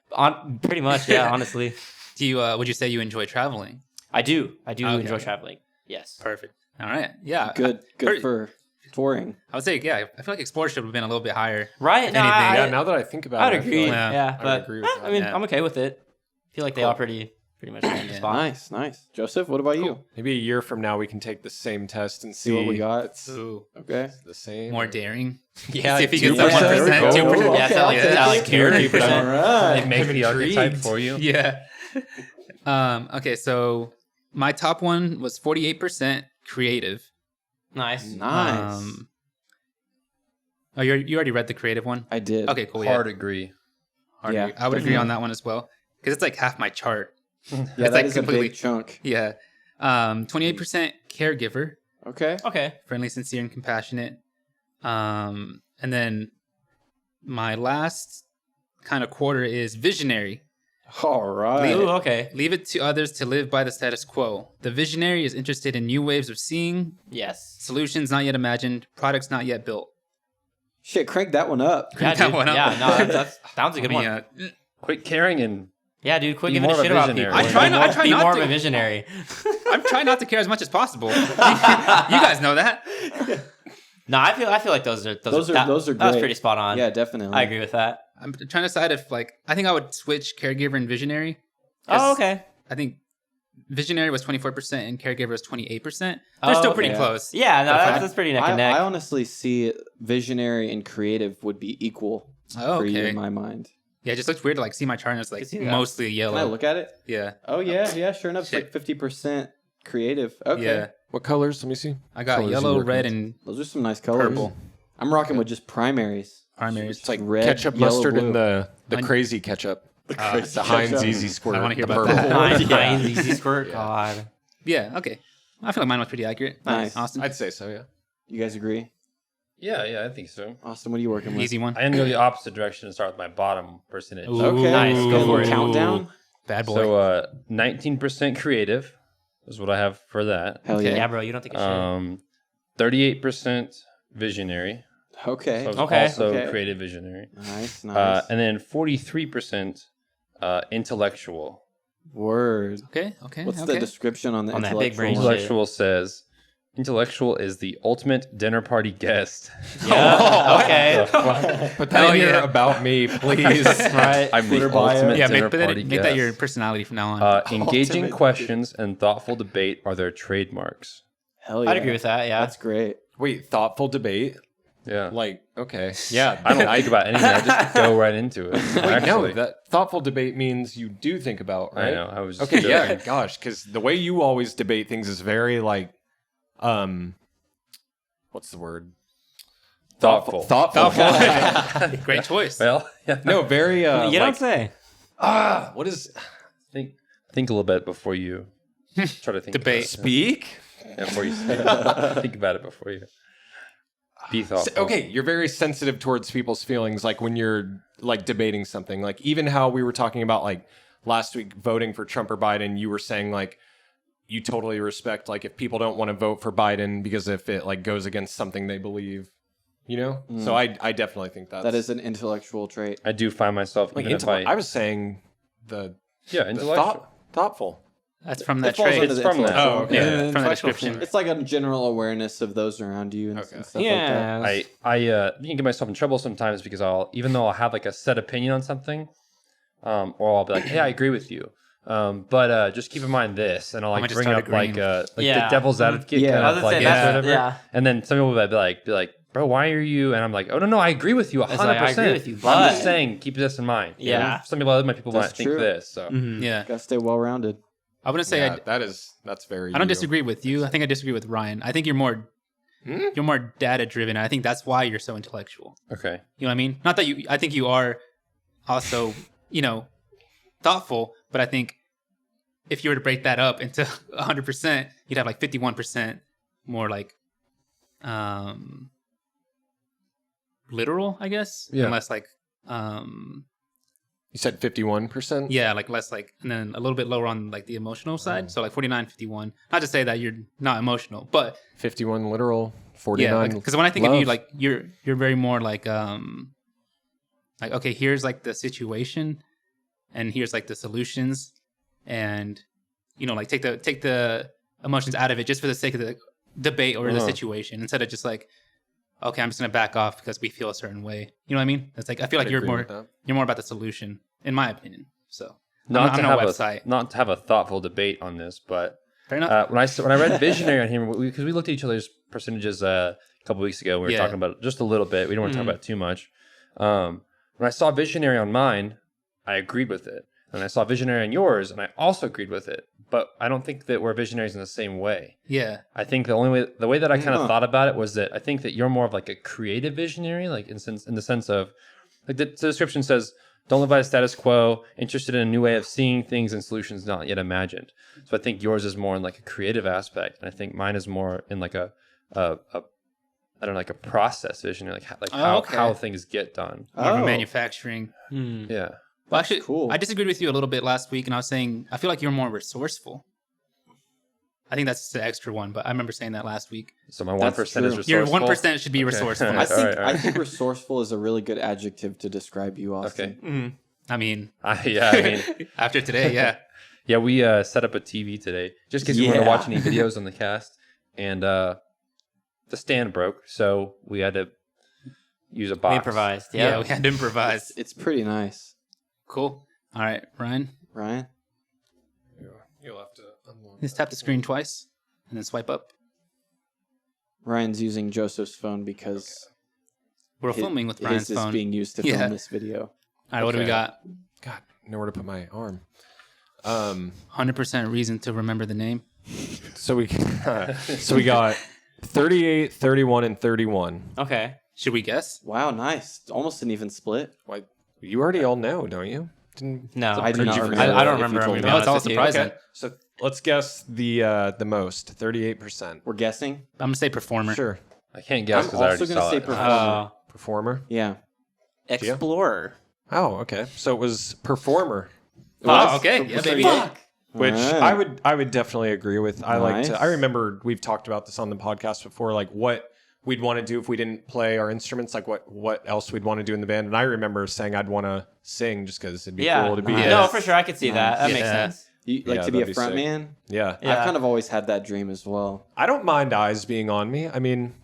C: pretty much. Yeah, honestly,
A: Do you? Would you say you enjoy traveling?
C: I do
A: Okay.
C: enjoy traveling. Yes.
A: Perfect. All right. Yeah.
B: Good for touring.
A: I would say yeah. I feel like Explorer should have been a little bit higher.
C: Right.
A: If
C: No,
A: anything,
D: yeah, now that I think about
C: I'd
D: it, I feel
C: agree.
D: like-
A: Yeah.
C: Yeah,
D: I
C: but
D: would agree with that.
C: I mean,
A: Yeah.
C: I'm okay with it. I feel like they
A: Cool.
C: all pretty much on the
A: Yeah.
C: spot.
B: Nice. Joseph, what about you?
D: Maybe a year from now we can take the same test and
B: See what we got.
D: It's
A: Ooh.
B: Okay.
D: the same.
A: More daring.
D: Yeah,
A: See if he
D: dude.
A: gets that 1%,
B: There we go.
A: 2%.
C: Yeah, is that like,
B: Okay,
C: is that
B: I'll
C: like
B: take it.
C: 30%?
B: All right.
E: They make
D: I'm
E: the archetype
D: intrigued.
E: for you.
A: Yeah. Okay. So my top one was 48% creative.
C: Nice.
B: Nice.
A: Oh, you already read the creative one?
B: I did.
A: Okay, cool.
E: Hard agree.
A: Hard
B: Yeah,
A: agree. I would agree on that one as well because it's like half my chart.
B: Yeah,
A: It's
B: that
A: like
B: is
A: completely-
B: a big chunk.
A: Yeah. 28% caregiver,
B: Okay.
C: Okay.
A: friendly, sincere, and compassionate. And then my last kind of quarter is visionary.
B: All right.
C: Ooh, okay.
A: Leave it to others to live by the status quo. The visionary is interested in new ways of seeing,
C: Yes.
A: solutions not yet imagined, products not yet built.
B: Shit, crank that one up.
C: Yeah,
A: that
C: dude.
A: one up.
C: Yeah, no, that sounds a good one.
E: Quit caring and
C: Yeah, dude, quit
E: Be
C: giving a
E: more of a
C: shit about
E: visionary.
C: people.
A: I try not- I try
C: Be
A: not
C: more
A: to.
C: of a visionary.
A: I'm trying not to care as much as possible. You guys know that.
C: No, I feel like those are
B: Those are
C: that was
B: great.
C: pretty spot on.
B: Yeah, definitely.
C: I agree with that.
A: I'm trying to decide if like I think I would switch caregiver and visionary.
C: Oh, okay.
A: I think visionary was 24% and caregiver was 28%. They're still pretty
B: okay.
A: close.
C: Yeah, no,
A: But
C: that's pretty neck and neck.
B: I honestly see visionary and creative would be equal
A: Oh,
B: for you
A: okay.
B: in my mind.
A: Yeah, it just looks weird to like see my chart and it's like
C: see that.
A: mostly yellow.
B: Can I look at it?
A: Yeah.
B: Oh yeah, sure enough,
A: Shit.
B: it's like 50% creative. Okay,
A: Yeah.
D: What colors? Let me see.
A: I got
D: Colors you
A: yellow,
D: work
A: red,
D: with.
A: and
B: those are some nice colors.
A: purple
B: I'm rocking with just primaries.
A: primaries.
D: It's like
B: Red,
D: ketchup,
B: yellow,
D: mustard,
B: blue.
D: and the
A: Onion.
D: crazy ketchup.
B: The
D: The Heinz Easy Squirt.
A: I wanna hear
D: the
A: about
D: purple.
A: that.
C: Heinz Easy Squirt. God.
A: Yeah, okay. I feel like mine was pretty accurate.
B: Nice.
A: Austin.
D: I'd say so, yeah.
B: You guys agree?
E: Yeah, I think so.
B: Austin, what are you working with?
A: Easy one.
E: I am going to go the opposite direction and start with my bottom percentage.
A: Ooh.
B: Okay,
C: Nice, go for it.
B: Countdown.
A: Bad boy.
E: So 19% creative is what I have for that.
B: Hell
A: Okay.
B: yeah.
C: Yeah, bro, you don't think it should.
E: 38% visionary.
B: Okay.
E: So it's
C: Okay.
E: also
B: Okay.
E: creative visionary.
B: Nice.
E: And then 43% intellectual.
B: Word.
A: okay.
B: What's
A: okay.
B: the description on the
C: On that big
B: intellectual
C: brain
B: one?
C: shit.
E: Intellectual says, intellectual is the ultimate dinner party guest.
C: Yeah. Okay.
D: Put that
A: Hell
D: in here
A: yeah.
D: about me, please.
C: Right.
E: I'm the
B: Twitter bio.
E: ultimate
A: Yeah,
E: dinner
A: make that,
E: party
A: make
E: guest.
A: that your personality from now on.
E: Engaging
B: Ultimate
E: questions and thoughtful debate are their trademarks.
B: Hell yeah.
C: I'd agree with that. Yeah.
B: That's great.
D: Wait, thoughtful debate?
E: Yeah.
D: Like, okay. Yeah.
E: I don't think about anything. I just go right into it.
D: Wait,
E: Actually,
D: no, that thoughtful debate means you do think about, right?
E: I know. I was just
D: Okay,
E: joking.
D: yeah, gosh, because the way you always debate things is very like, what's the word?
E: Thoughtful.
D: Thoughtful.
A: Great choice.
E: Well, yeah.
D: No, very.
C: you don't
D: like,
C: say.
D: what is
E: think a little bit before you try to think.
A: Debate.
D: speak?
E: Before you speak. Think about it before you be thoughtful.
D: Okay, you're very sensitive towards people's feelings, like when you're like debating something. Like even how we were talking about like last week voting for Trump or Biden, you were saying like you totally respect like if people don't want to vote for Biden because if it like goes against something they believe, you know. So I definitely think
B: That is an intellectual trait.
E: I do find myself
D: like
E: even if I
D: I was saying the
E: intellectual.
D: thoughtful.
A: That's from
B: It
A: that
B: falls
A: trait.
B: under
E: It's
B: the
E: from that.
B: intellectual.
D: Oh, okay.
A: Yeah,
C: Yeah,
A: from the
C: intellectual
A: description.
C: trait.
B: It's like a general awareness of those around you and,
D: Okay.
B: and stuff like that.
C: Yeah.
E: I can get myself in trouble sometimes because even though I'll have like a set opinion on something, or I'll be like, hey, I agree with you. But just keep in mind this, and I'll
A: might
E: like
A: just
E: bring
A: start
E: up like
A: agreeing.
E: the
C: Yeah.
E: devil's advocate
B: Yeah.
E: kind
C: I
E: of
C: was
E: like
C: gonna say,
E: this,
A: yeah.
E: whatever.
C: Yeah.
E: And then some people will be like, bro, why are you? And I'm like, oh no, I agree with you 100%.
C: It's like, I agree with you,
E: I'm
C: but-
E: just saying, keep this in mind. You
C: Yeah.
E: know? Some people, other people
B: That's
E: might think
B: true.
E: this. So
C: Mhm.
A: Yeah.
B: Gotta stay well rounded.
A: I wouldn't say
D: Yeah, that's very.
A: I don't
D: you.
A: disagree with you. I think I disagree with Ryan. I think you're more data driven. I think that's why you're so intellectual.
E: okay,
A: You know what I mean? Not that you. I think you are also, thoughtful. But I think if you were to break that up into 100%, you'd have like 51% more like literal, I guess.
D: Yeah.
A: And less like
D: You said 51%.
A: yeah, like less like, and then a little bit lower on like the emotional side. So like 49, 51. Not to say that you're not emotional, but
D: 51 literal. 49.
A: yeah, because when I think of you,
D: love.
A: like you're very more like okay, here's like the situation, and here's like the solutions, and like take the emotions out of it just for the sake of the debate or the situation, instead of just like, okay, I'm just gonna back off because we feel a certain way. You know what I mean? It's like I feel like
D: I'd
A: you're
D: agree
A: more
D: with that.
A: you're more about the solution, in my opinion. So
E: not
A: I'm
E: to
A: no
E: have
A: website.
E: not to have a thoughtful debate on this, but
A: Fair enough.
E: when I read Visionary on here, because we looked at each other's percentages a couple weeks ago, we were
A: Yeah.
E: talking about it just a little bit. We don't want to talk about it too much. When I saw Visionary on mine, I agreed with it, and I saw Visionary on yours, and I also agreed with it. But I don't think that we're visionaries in the same way.
A: Yeah.
E: I think the way that I kind of thought about it was that I think that you're more of like a creative visionary, like in the sense of, like the description says, don't live by the status quo, interested in a new way of seeing things and solutions not yet imagined. So I think yours is more in like a creative aspect, and I think mine is more in like a I don't know, like a process visionary, how things get done.
A: More of a manufacturing.
E: Yeah.
A: Well, actually,
B: cool.
A: I disagreed with you a little bit last week, and I was saying I feel like you're more resourceful. I think that's the extra one, but I remember saying that last week.
E: So my 1%
B: That's
E: is
B: true.
E: resourceful.
A: Your 1% should be resourceful.
E: All
B: I
E: right,
B: think
E: all right.
B: I think resourceful is a really good adjective to describe you, Austin.
E: Okay.
A: I mean,
E: Yeah, I mean,
A: after today, yeah.
E: yeah, we set up a TV today just in case we want to
B: Yeah.
E: watch any videos on the cast, and the stand broke, so we had to use a box.
C: We improvised.
A: Yeah,
C: Yeah.
A: we had to improvise.
B: It's pretty nice.
A: Cool. All right, Ryan.
B: Ryan?
D: You'll have to unlock.
A: Just tap the screen twice and then swipe up.
B: Ryan's using Joseph's phone because
A: We're filming with Ryan's
B: his is
A: phone.
B: being used to
A: Yeah.
B: film this video.
A: All right, what do we
D: Okay.
A: got?
D: God, nowhere to put my arm.
A: 100% reason to remember the name.
D: So we got 38, 31, and 31.
C: Okay.
A: Should we guess?
B: Wow, nice. Almost an even split.
D: Why? You already all know, don't you? Didn't,
C: No,
B: I do not
C: I
B: remember
C: don't
B: if you
C: remember.
B: told
C: I'm
B: me.
C: gonna be
A: No, it's all
C: honest with you.
A: surprising.
D: Okay. So let's guess the most, 38%.
B: We're guessing?
A: I'm going to say performer.
D: Sure.
E: I can't guess
B: I'm
E: because I
B: also
E: already
B: gonna
E: saw
B: say
E: it.
B: performer.
D: Performer.
B: Yeah.
C: Explorer.
D: Oh, okay. So it was performer,
A: Oh, okay. Yeah, baby.
D: which
B: Alright.
D: I would definitely agree with. I like
B: Nice.
D: to. I remember we've talked about this on the podcast before, like what we'd want to do if we didn't play our instruments, like what else we'd want to do in the band. And I remember saying I'd want to sing just because it'd be
C: Yeah.
D: cool to be.
B: Nice.
C: No, for sure. I could see that. That
A: Yeah.
C: makes sense.
B: You like
D: Yeah,
B: to be a
D: that'd be
B: front
D: sick.
B: man?
D: Yeah.
C: Yeah.
B: I've kind of always had that dream as well.
D: I don't mind eyes being on me. I mean,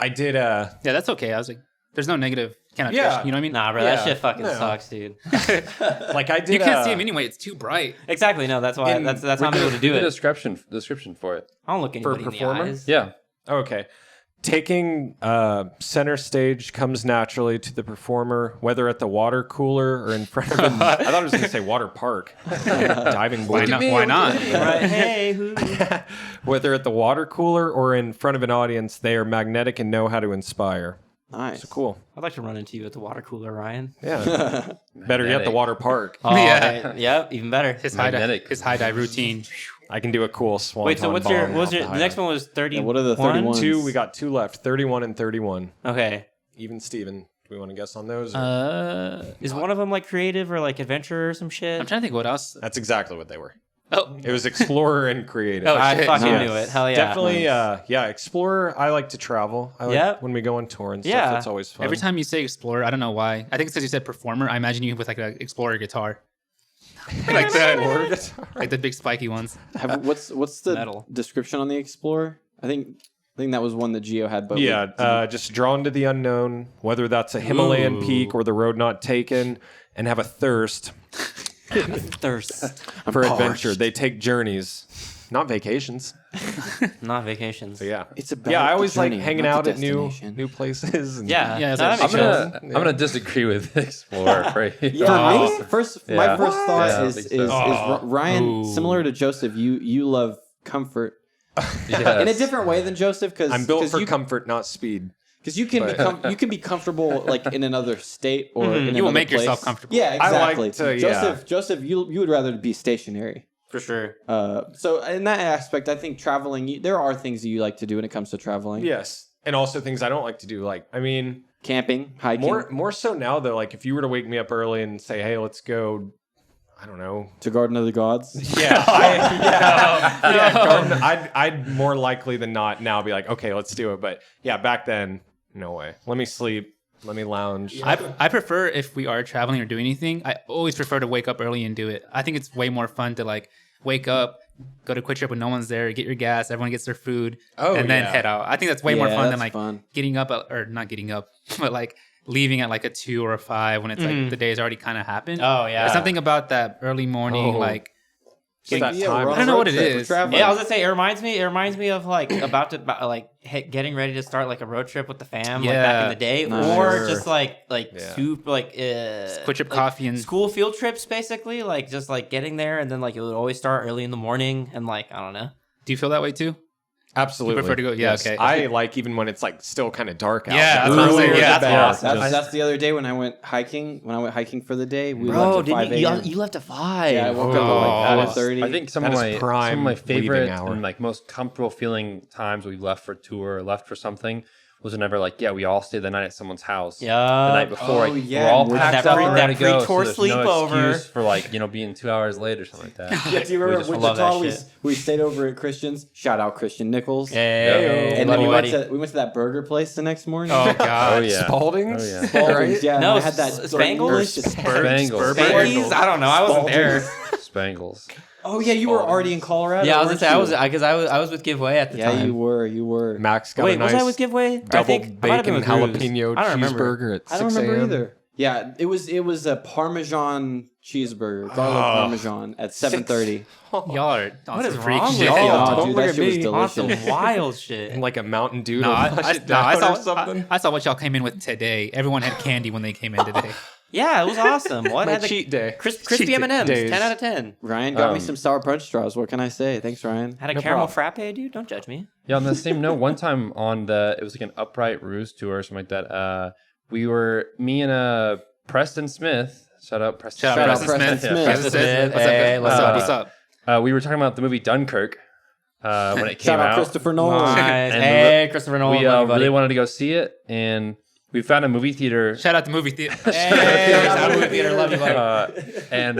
D: I did.
A: Yeah, that's okay. I was like, there's no negative connotation.
D: Yeah.
A: You know what I mean?
C: Nah, bro,
D: Yeah,
C: that shit fucking
D: no.
C: sucks, dude.
D: Like I did.
A: You can't see him anyway. It's too bright.
C: Exactly. No, that's why.
D: In-
C: That's how I'm able to do
E: the
C: it.
E: description for it.
C: I don't look
D: For
C: anybody in the
D: performer?
C: eyes.
E: Yeah.
D: Okay. Taking center stage comes naturally to the performer, whether at the water cooler or in front of an, I thought I was going to say water park. Diving
A: Why
D: board.
A: not? Why not?
C: Right? Hey, who?
D: Whether at the water cooler or in front of an audience, they are magnetic and know how to inspire.
B: Nice.
D: So cool.
C: I'd like to run into you at the water cooler, Ryan.
D: Yeah. Better yet, the
E: Magnetic.
D: water park.
C: Oh,
A: Yeah.
C: Yep. Even better.
A: His
E: Magnetic.
A: high dive routine.
D: I can do a cool swan.
C: Wait. So what's your?
D: bomb
C: What was
D: off
C: your?
D: the
C: The
D: high
C: next
D: dive.
C: one was 31.
B: what are the 31?
D: Two. We got two left. 31 and 31.
C: Okay.
D: Even Steven. Do we want to guess on those?
C: Is one of them like creative or like adventure or some shit?
A: I'm trying to think what else.
D: That's exactly what they were.
A: Oh,
D: It was explorer and creative.
A: Oh,
C: I
A: shit.
C: fucking
B: Nice.
C: knew it. Hell yeah.
D: Definitely, yeah, explorer. I like to travel. I like
C: Yep.
D: when we go on tour and stuff.
C: Yeah.
D: That's always fun.
A: every time you say explorer, I don't know why. I think it's because you said performer. I imagine you with like an explorer guitar, like
D: Explorer
A: the
D: guitar.
A: like the big spiky ones.
B: What's the
C: Metal.
B: description on the Explorer? I think that was one that Geo had. But
D: Yeah, just drawn to the unknown, whether that's a Himalayan
A: Ooh.
D: peak or the road not taken, and have a thirst
C: Thirst,
D: for adventure. They take journeys, not vacations.
C: not vacations.
D: So yeah,
B: It's about
D: yeah. I
B: the
D: always like
B: journey,
D: hanging
B: not
D: out
B: the
D: at new
B: destination.
D: places. And
C: Yeah.
A: Yeah,
C: no,
A: it's
C: that
A: like-
C: makes sense.
E: I'm gonna disagree with Explorer. Right?
B: Yeah, me, my
E: Yeah.
B: first thought
E: Yeah, I
B: is
E: think
B: is,
E: so.
B: is Ryan,
A: Ooh.
B: similar to Joseph, you love comfort
E: Yes.
B: in a different way than Joseph because
D: I'm built for comfort, not speed.
B: because you can you can be comfortable like in another state or in
A: You will
B: another
A: make yourself
B: place.
A: comfortable.
B: Yeah,
D: I like
B: exactly.
D: to- yeah.
B: Joseph, you would rather be stationary.
C: For sure.
B: So in that aspect, I think traveling. There are things that you like to do when it comes to traveling.
D: Yes, and also things I don't like to do. Like, I mean,
B: Camping, hiking,
D: more so now though. Like, if you were to wake me up early and say, "Hey, let's go," I don't know.
B: to Garden of the Gods.
D: Yeah, Garden, I'd more likely than not now be like, okay, let's do it. But yeah, back then, no way. Let me sleep. Let me lounge.
A: I prefer if we are traveling or doing anything. I always prefer to wake up early and do it. I think it's way more fun to like wake up, go to Quick Trip when no one's there, get your gas, everyone gets their food, and then
D: yeah.
A: head out. I think that's way more fun than
B: that's
A: like
B: fun.
A: getting up or not getting up, but like leaving at like a 2 or a 5 when it's like the day's already kind of happened.
C: Oh yeah.
A: There's something about that early morning,
D: Oh.
A: like
D: It's that
B: Yeah,
D: time.
B: we're on
A: I don't
B: a
A: know
B: road
A: what it
B: trip, we're
A: is.
B: traveling.
C: Yeah, I was gonna say it reminds me of like getting ready to start like a road trip with the fam like back in the day,
B: Nice.
C: or just like
D: Yeah.
C: super like
A: Quick Trip
C: like,
A: coffee and
C: school field trips basically, like just like getting there and then like it would always start early in the morning and like I don't know.
A: do you feel that way too?
D: Absolutely.
A: You prefer to go- yeah, okay.
D: I like even when it's like still kind of dark out.
A: Yeah, that's
D: The
A: what I'm saying.
D: earlier
A: Yeah,
D: the
A: that's
D: better.
A: awesome.
B: That's the other day when I went hiking. When I went hiking for the day, we
C: Bro,
B: left at 5
C: didn't
B: a.m.
C: you left at 5?
B: Yeah, I woke up
A: Oh,
B: at like
A: that's-
B: 4:30.
E: I think some
D: That
E: of
D: is
E: my
D: prime
E: favorite
D: leaving hour.
E: and like most comfortable feeling times we left for a tour or left for something was whenever like we all stayed the night at someone's house.
C: Yeah.
E: The night before,
B: Oh,
E: like,
B: yeah,
E: we're all
B: and
E: packed
C: that
E: up
C: free-
E: and
C: that
E: ready to go.
C: pre-tour
E: so there's no
C: sleepover.
E: excuse for like being 2 hours late or something like that.
B: Yeah, do you remember
E: We just
C: love that
B: Wichita?
C: shit.
B: We stayed over at Christian's. Shout out Christian Nichols.
C: Hey,
B: And
C: love
B: then
C: you, buddy.
B: we went to that burger place the next morning.
A: Oh god.
E: Oh yeah.
D: Spalding's?
E: Oh, yeah.
B: Spalding's, yeah. and
C: No,
B: I had that
C: Spangles?
B: delicious
E: Spangles.
C: Spankies? I don't know. I wasn't there.
E: Spangles.
B: Oh yeah, you were already in Colorado.
C: Yeah, I was gonna
B: weren't
C: say I
B: you?
C: was because I was with Giveaway at the time.
B: Yeah, you were.
D: Max got
C: Wait,
D: a nice
C: was I with Giveaway? I
D: double
C: think I might have been
D: bacon
C: with Cruz.
D: jalapeno
C: I don't remember.
D: cheeseburger at 6
B: I don't remember
D: a.m.
B: either. Yeah, it was a Parmesan cheeseburger, garlic Parmesan at 7:30.
A: Y'all are on
C: What
A: some
C: is
A: freak
C: wrong
A: shit.
C: with
B: Oh,
C: y'all?
B: dude,
D: Don't
B: that
D: look
B: shit was
D: at me.
C: On some
B: delicious.
C: wild shit.
D: And like a Mountain Dew
A: No,
D: to
A: I,
D: wash
A: I,
D: it
A: no, I
D: down or
A: saw
D: something.
A: I saw what y'all came in with today. Everyone had candy when they came in today.
C: Yeah, it was awesome. What
D: My
C: had the
D: cheat day.
C: crispy
A: Cheat
C: M&Ms?
D: days.
C: 10 out of 10.
B: Ryan got me
E: Um,
B: some Sour Punch straws. What can I say? Thanks, Ryan.
C: Had a
D: No
C: caramel
D: problem.
C: frappe, dude. Don't judge me.
E: Yeah, on the same note, one time on it was like an Upright Ruse tour or something like that. Me and Preston Smith. Shout out Preston.
A: Shout out Preston
B: Preston
A: Smith.
B: Smith.
A: Preston Smith. What's up?
C: Hey,
A: What's up?
E: what's
A: What's up?
E: We were talking about the movie Dunkirk when it came
B: Shout out
E: out.
B: Christopher Nolan.
C: Nice.
E: And
C: Hey, Christopher Nolan.
E: We
C: love you, buddy.
E: really wanted to go see it, and we found a movie theater.
A: Shout out to movie theater.
C: Hey, shout out movie theater. Love you, buddy.
E: And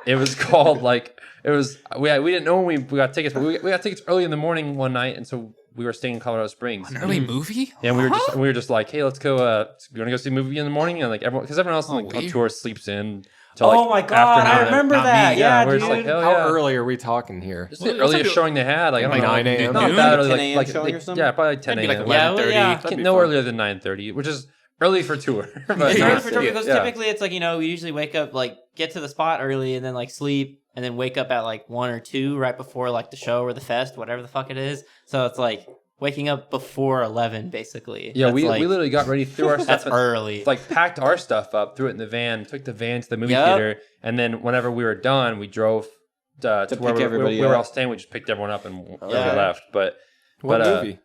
E: it was called we didn't know when we got tickets, but we got tickets early in the morning one night, and so we were staying in Colorado Springs.
A: An early movie?
E: And we were just like, hey, let's go. You want to go see a movie in the morning? And like everyone else on
A: weird.
E: tour sleeps in. Till, like,
C: Oh my god, I
E: afternoon.
C: remember
A: Not
C: that.
A: me.
C: Yeah,
E: we're
C: dude.
E: just like, hell
D: How
E: yeah.
D: early are we talking here?
E: It's the earliest showing they had. Like, I don't
D: Like
E: know.
D: 9 a.m.?
E: Not
A: Noon?
E: that early.
B: 10 a.m.
E: Like
B: showing or something?
E: Yeah, probably like 10
A: That'd be like
E: a.m.
A: 11:30.
C: yeah.
D: That'd be
E: No
D: fun.
E: earlier than 9:30, which is early for tour. But
C: It's
A: Yeah.
C: early for tour because
E: Yeah.
C: typically it's like, we usually wake up, like, get to the spot early and then, like, sleep and then wake up at, like, 1 or 2 right before, like, the show or the fest, whatever the fuck it is. So it's, like, waking up before 11, basically.
E: yeah,
C: That's,
E: we
C: like,
E: literally got ready, threw our stuff
C: That's
E: in,
C: early.
E: like packed our stuff up, threw it in the van, took the van to the movie
C: Yep.
E: theater, and then whenever we were done, we drove to
B: pick
E: where
B: everybody
E: we were all
B: up.
E: staying. We just picked everyone up and we
C: Yeah.
E: left. But
D: What
E: But,
D: movie?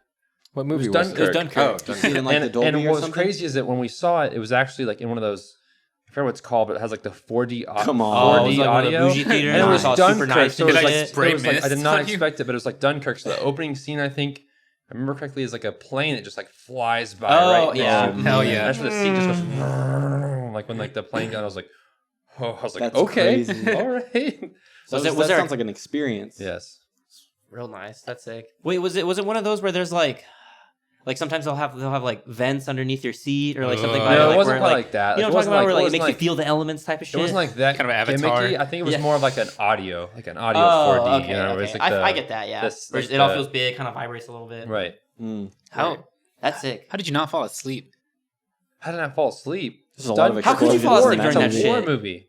D: What movie
E: was
D: was
E: Dunkirk.
D: it?
C: Dunkirk.
D: Oh,
B: You
D: Dunkirk.
B: see it in like the Dolby
E: and
B: or
E: what was
B: something?
E: crazy is that when we saw it, it was actually like in one of those. I forget what it's called, but it has like the 4D.
B: Come on.
C: Oh, it
E: 4D
C: was like one of the
E: audio.
C: bougie theaters.
E: And it was
C: It's all super
E: Dunkirk.
C: nice
E: So
C: and
E: it was
A: like
E: like,
A: spray
E: it was like I
A: mist
E: did not
A: on you?
E: expect it, but it was like Dunkirk. So the opening scene, I think, if I remember correctly, is like a plane that just like flies by.
C: Oh,
E: right
C: yeah.
E: next to you.
A: Hell yeah.
E: That's where the seat just goes. Like when like the plane got, I was like,
B: That's
E: okay,
B: crazy.
E: all right.
B: So
C: Was
B: that
C: it- was there-
B: sounds like an experience.
E: Yes.
C: Real nice. That's sick. Wait, was it one of those where there's like sometimes they'll have like vents underneath your seat or like something?
A: No,
C: by
E: No,
C: like,
E: it wasn't
C: where,
E: quite
C: like
E: like that.
C: You know
E: Like,
C: what I'm talking about? Where like it
E: wasn't
C: makes you feel the elements type of shit.
E: It wasn't like that
A: Kind of Avatar.
E: gimmicky. I think it was
C: Yeah.
E: more of like an audio 4D.
C: okay,
E: You know, where
C: okay.
E: it's like
C: I get that. Yeah,
E: this-
C: Where
E: like
C: it all
E: the-
C: feels big, kind of vibrates a little bit.
E: right.
B: Mm.
A: How
C: That's sick.
A: how did you not fall asleep?
E: How did I fall asleep?
B: There's a lot of
C: How could you
B: explosions
C: fall asleep
B: in
C: during
E: It's
C: that
E: a war
C: shit?
E: movie,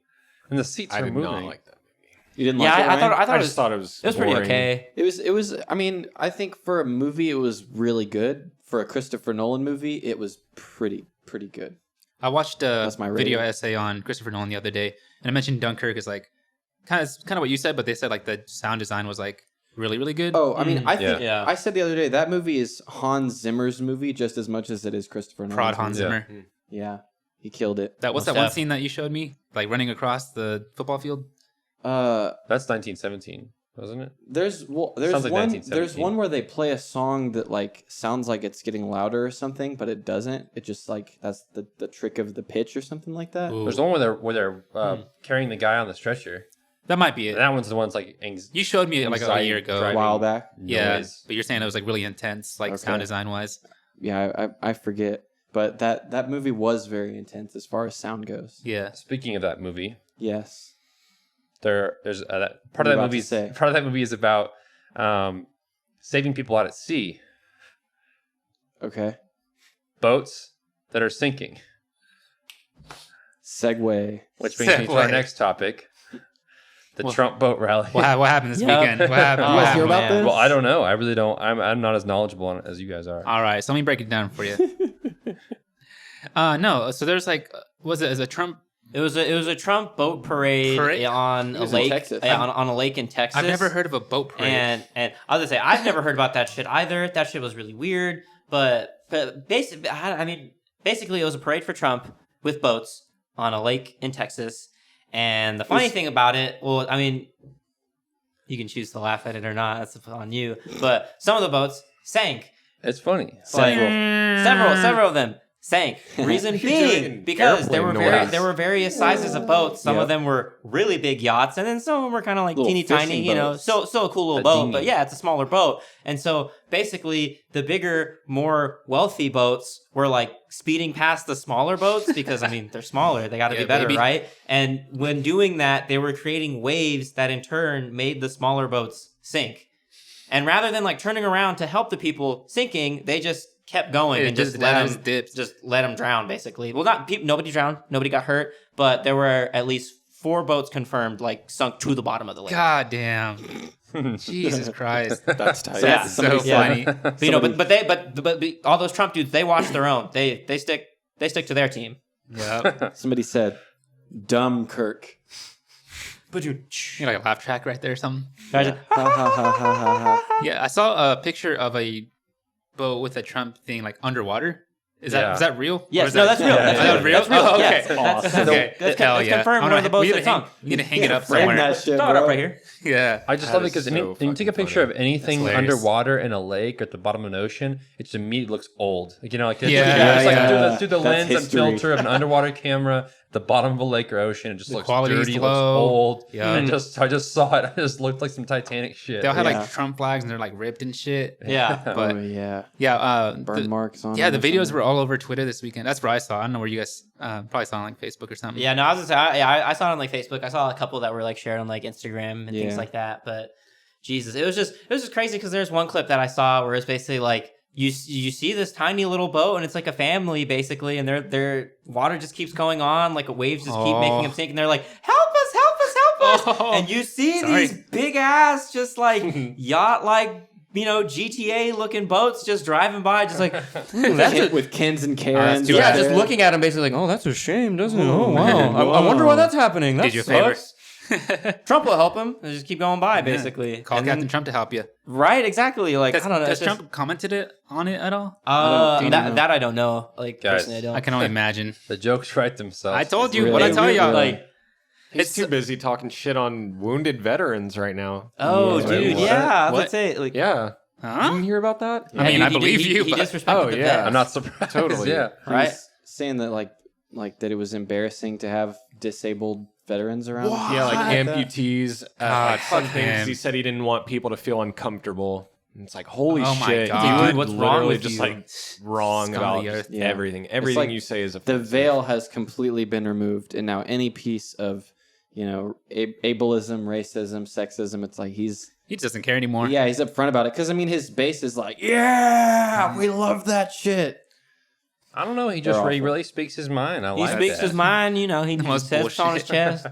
E: and the seats
D: I
E: are
D: did
E: moving.
D: not like that movie.
B: You didn't
C: Yeah,
B: like it,
C: I thought
B: Ryan?
C: I
D: I just thought it was.
C: it was pretty
D: boring.
C: okay.
B: It was. I mean, I think for a movie, it was really good. For a Christopher Nolan movie, it was pretty good.
A: I watched a
B: That's my
A: video
B: rating.
A: essay on Christopher Nolan the other day, and I mentioned Dunkirk is like kind of what you said, but they said like the sound design was like really good.
B: Oh, I mean, I think
C: Yeah.
B: I said the other day that movie is Hans Zimmer's movie just as much as it is Christopher Nolan's.
A: Prod Hans
B: movie.
A: Zimmer.
B: Yeah, he killed it.
A: That what's
C: Most
A: that one
C: def.
A: scene that you showed me, like running across the football field?
E: That's 1917, wasn't it?
B: There's
E: Sounds
B: one.
E: like
B: There's
E: 1917.
B: one where they play a song that like sounds like it's getting louder or something, but it doesn't. It just like that's the trick of the pitch or something like that.
A: Ooh.
E: There's one where they're carrying the guy on the stretcher.
A: That might be
E: And
A: it.
E: that one's the one's like
A: You showed me it like a
E: anxiety
A: year ago.
B: A
E: driving
B: while back.
A: Yeah,
E: noise.
A: but you're saying it was like really intense, like
B: Okay.
A: sound design wise.
B: Yeah, I forget, but that movie was very intense as far as sound goes.
A: Yeah.
E: Speaking of that movie,
B: Yes.
E: there's
B: What are
E: part
B: you
E: of that
B: about to
E: movie.
B: say?
E: Part of that movie is about saving people out at sea,
B: Okay.
E: boats that are sinking.
B: Segue.
E: Which brings me to our
A: Segue.
E: next topic: the
A: Well-
E: Trump boat rally.
A: What happened this
C: Yep.
A: weekend? What happened?
C: You
A: What
B: guys hear
A: happened?
B: about this?
E: Well, I don't know. I really don't. I'm not as knowledgeable on it as you guys are.
A: All right, so let me break it down for you. No, so there's like, was it as a Trump?
C: It was a Trump boat parade,
A: Parade?
C: on
B: It
C: a
B: was in
C: lake.
B: Texas.
C: On a lake in Texas.
A: I've never heard of a boat parade.
C: And I was gonna say I've never heard about that shit either. That shit was really weird. But basically, basically it was a parade for Trump with boats on a lake in Texas. And the funny thing about it, well, I mean, you can choose to laugh at it or not. That's on you. But some of the boats sank.
E: It's funny.
C: Like, several of them sank. Reason
D: You could do it
C: being
D: in
C: because there
D: airplane
C: were
D: noise.
C: there were various sizes of boats. Some
B: Yep.
C: of them were really big yachts, and then some of them were kind of like
B: Little
C: teeny tiny.
B: fishing
C: You know,
B: boats.
C: still a cool little
B: A
C: boat,
B: dinghy.
C: but yeah, it's a smaller boat. And so basically, the bigger, more wealthy boats were like speeding past the smaller boats because I mean they're smaller. They got to
A: Yeah,
C: be better,
A: baby.
C: right? And when doing that, they were creating waves that in turn made the smaller boats sink. And rather than like turning around to help the people sinking, they just kept going
A: It
C: and just
A: just-
C: let
A: that
C: them
A: just dipped.
C: just let them drown. Basically, well, nobody drowned, nobody got hurt, but there were at least 4 boats confirmed like sunk to the bottom of the lake.
A: God damn. Jesus Christ.
B: That's tight.
C: Yeah.
A: So
B: Somebody
A: funny.
B: said-
C: But, you know, but all those Trump dudes, they watch their own. They stick to their team.
A: Yep.
B: Somebody said, "Dumb Kirk."
C: But you,
A: You know, like a laugh track right there or something.
B: Ha ha ha ha ha ha.
A: Yeah, I saw a picture of a boat with a Trump thing like underwater. Is that real? Or
C: yes,
A: is
C: no,
A: that-
C: that's real.
E: Yeah,
C: That's
E: yeah,
C: real.
E: that's real.
C: That's real.
A: Oh, okay.
C: Yes,
B: That's
C: that's,
B: awesome.
A: Okay.
C: that's
A: Hell
C: that's
A: yeah.
C: confirmed
A: I
C: one
A: don't
C: of the
A: know.
C: boats
A: We
C: that
A: need to hang-
C: sunk.
A: we need to hang it up
B: Frame
A: somewhere.
B: that shit,
C: Throw it up
B: bro.
C: right here.
A: Yeah.
E: I just
D: That
E: love it
D: is
E: because
D: so
E: when you take a
D: fucking
E: picture
D: funny.
E: of anything
A: That's hilarious.
E: underwater in a lake or at the bottom of an ocean, it just immediately looks old. Like, you know, like it's,
A: Yeah,
E: it's like
A: yeah.
E: through the
B: That's
E: lens and
B: history.
E: filter of an underwater camera at the bottom of a lake or ocean. It just
A: The
E: looks
A: quality is
E: dirty,
A: low.
E: looks old.
A: Yeah.
E: And I just saw it. It just looked like some Titanic shit.
A: They all had
B: Yeah.
A: like Trump flags and they're like ripped and shit.
C: Yeah.
A: But
B: Oh yeah,
A: yeah,
B: burn marks on.
A: yeah, the
B: them or
A: videos
B: something.
A: were all over Twitter this weekend. That's where I saw. I don't know where you guys probably saw on like Facebook or something.
C: Yeah, no, I was gonna say, I saw it on like Facebook. I saw a couple that were like shared on like Instagram and things
B: Yeah.
C: like that. But Jesus, it was just crazy because there's one clip that I saw where it's basically like you see this tiny little boat and it's like a family basically, and their water just keeps going on, like waves just keep making them sink, and they're like, help us, help us, help us,
A: Oh,
C: and you see
A: sorry.
C: these big ass just like yacht like. You know, GTA looking boats just driving by, just like
B: with Kens and Karens.
A: too
C: yeah,
A: bad.
C: just looking at him, basically like, oh, that's a shame, doesn't it? Oh, wow.
A: man.
C: I wonder why that's happening. That
A: Did you a favor?
C: sucks. Trump will help him. They just keep going by, basically.
A: Call
C: And
A: Captain
C: then-
A: Trump to help you.
C: Right, exactly. Like, I don't know.
A: Has
C: it's just-
A: Trump commented on it at all?
B: do you know?
C: that I don't know. Like,
E: Guys,
C: personally, I don't.
A: I can only imagine.
E: The jokes write themselves.
A: I told you
B: really-
A: what I tell
B: really
A: y'all.
C: like,
D: He's
A: It's-
D: too busy talking shit on wounded veterans right now.
C: oh,
B: Yeah.
C: dude,
E: What?
C: yeah. I was
A: What?
C: gonna say, like,
D: Yeah. You
A: Huh?
D: didn't hear about that?
A: I mean, I
C: he-
A: believe
C: he-
A: you,
C: He
A: but-
C: disrespected
D: Oh,
C: the
D: yeah.
C: vets.
E: I'm not surprised.
D: Totally.
E: Yeah.
B: He
C: Right.
B: was saying that like that it was embarrassing to have disabled veterans around.
D: Yeah, like amputees.
A: God,
D: Like fun
A: fuck
D: things.
A: him.
D: He said he didn't want people to feel uncomfortable. And it's like, holy
A: Oh my
D: shit.
A: God.
D: Dude,
A: What's
D: what's
A: wrong
D: wrong
A: with
D: just
A: you?
D: like wrong
A: Scum of
D: about
A: the earth.
B: Yeah.
D: everything. Everything
B: like
D: you say is
B: The
D: offensive.
B: veil has completely been removed, and now any piece of ableism, racism, sexism, it's like
A: He just doesn't care anymore.
B: yeah, he's upfront about it because I mean his base is like, yeah, we love that shit.
E: I don't know. He
B: They're
E: just
B: awful.
E: really speaks his mind. I
C: He
E: like
C: speaks
E: that.
C: his mind, you know. He
A: The most
C: says it on his
A: bullshit.
C: chest.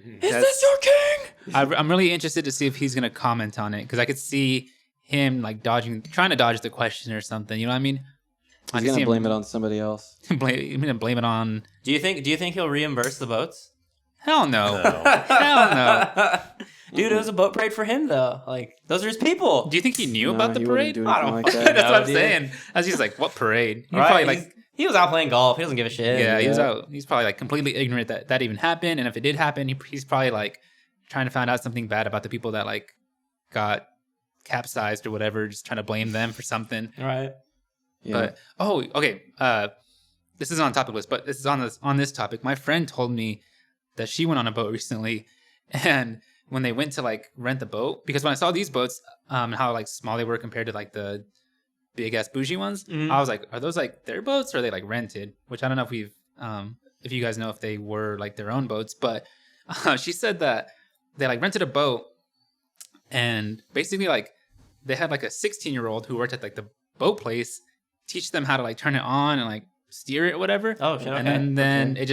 C: Is
A: That's-
C: this your king?
A: I'm really interested to see if he's gonna comment on it because I could see him like trying to dodge the question or something. You know what I mean? I
B: He's
A: could see
B: gonna
A: him
B: blame it on somebody else.
A: blame it on.
C: Do you think he'll reimburse the boats?
A: Hell no.
E: No.
A: Hell no.
C: Dude, it was a boat parade for him though. Like, those are his people.
A: Do you think he knew
B: No,
A: about the
B: he wouldn't
A: parade?
B: do
A: I
B: anything
A: don't.
B: like
A: That's
B: that.
A: what I'm
C: No, dude.
A: saying. I was just like, what parade? He
C: Right?
A: probably like.
C: He was out playing golf. He doesn't give a shit.
A: Yeah, he was
B: Yeah.
A: out. He's probably like completely ignorant that even happened, and if it did happen, he's probably like trying to find out something bad about the people that like got capsized or whatever, just trying to blame them for something.
C: Right.
B: Yeah.
A: But okay. This is on topic list, but this is on this topic. My friend told me that she went on a boat recently, and when they went to like rent the boat, because when I saw these boats, how like small they were compared to like the big ass bougie ones,
C: Mhm.
A: I was like, are those like their boats or are they like rented? Which I don't know if you guys know if they were like their own boats, but she said that they like rented a boat, and basically like they had like a 16-year-old who worked at like the boat place teach them how to like turn it on and like steer it or whatever.
C: Oh shit. Okay.
A: And then they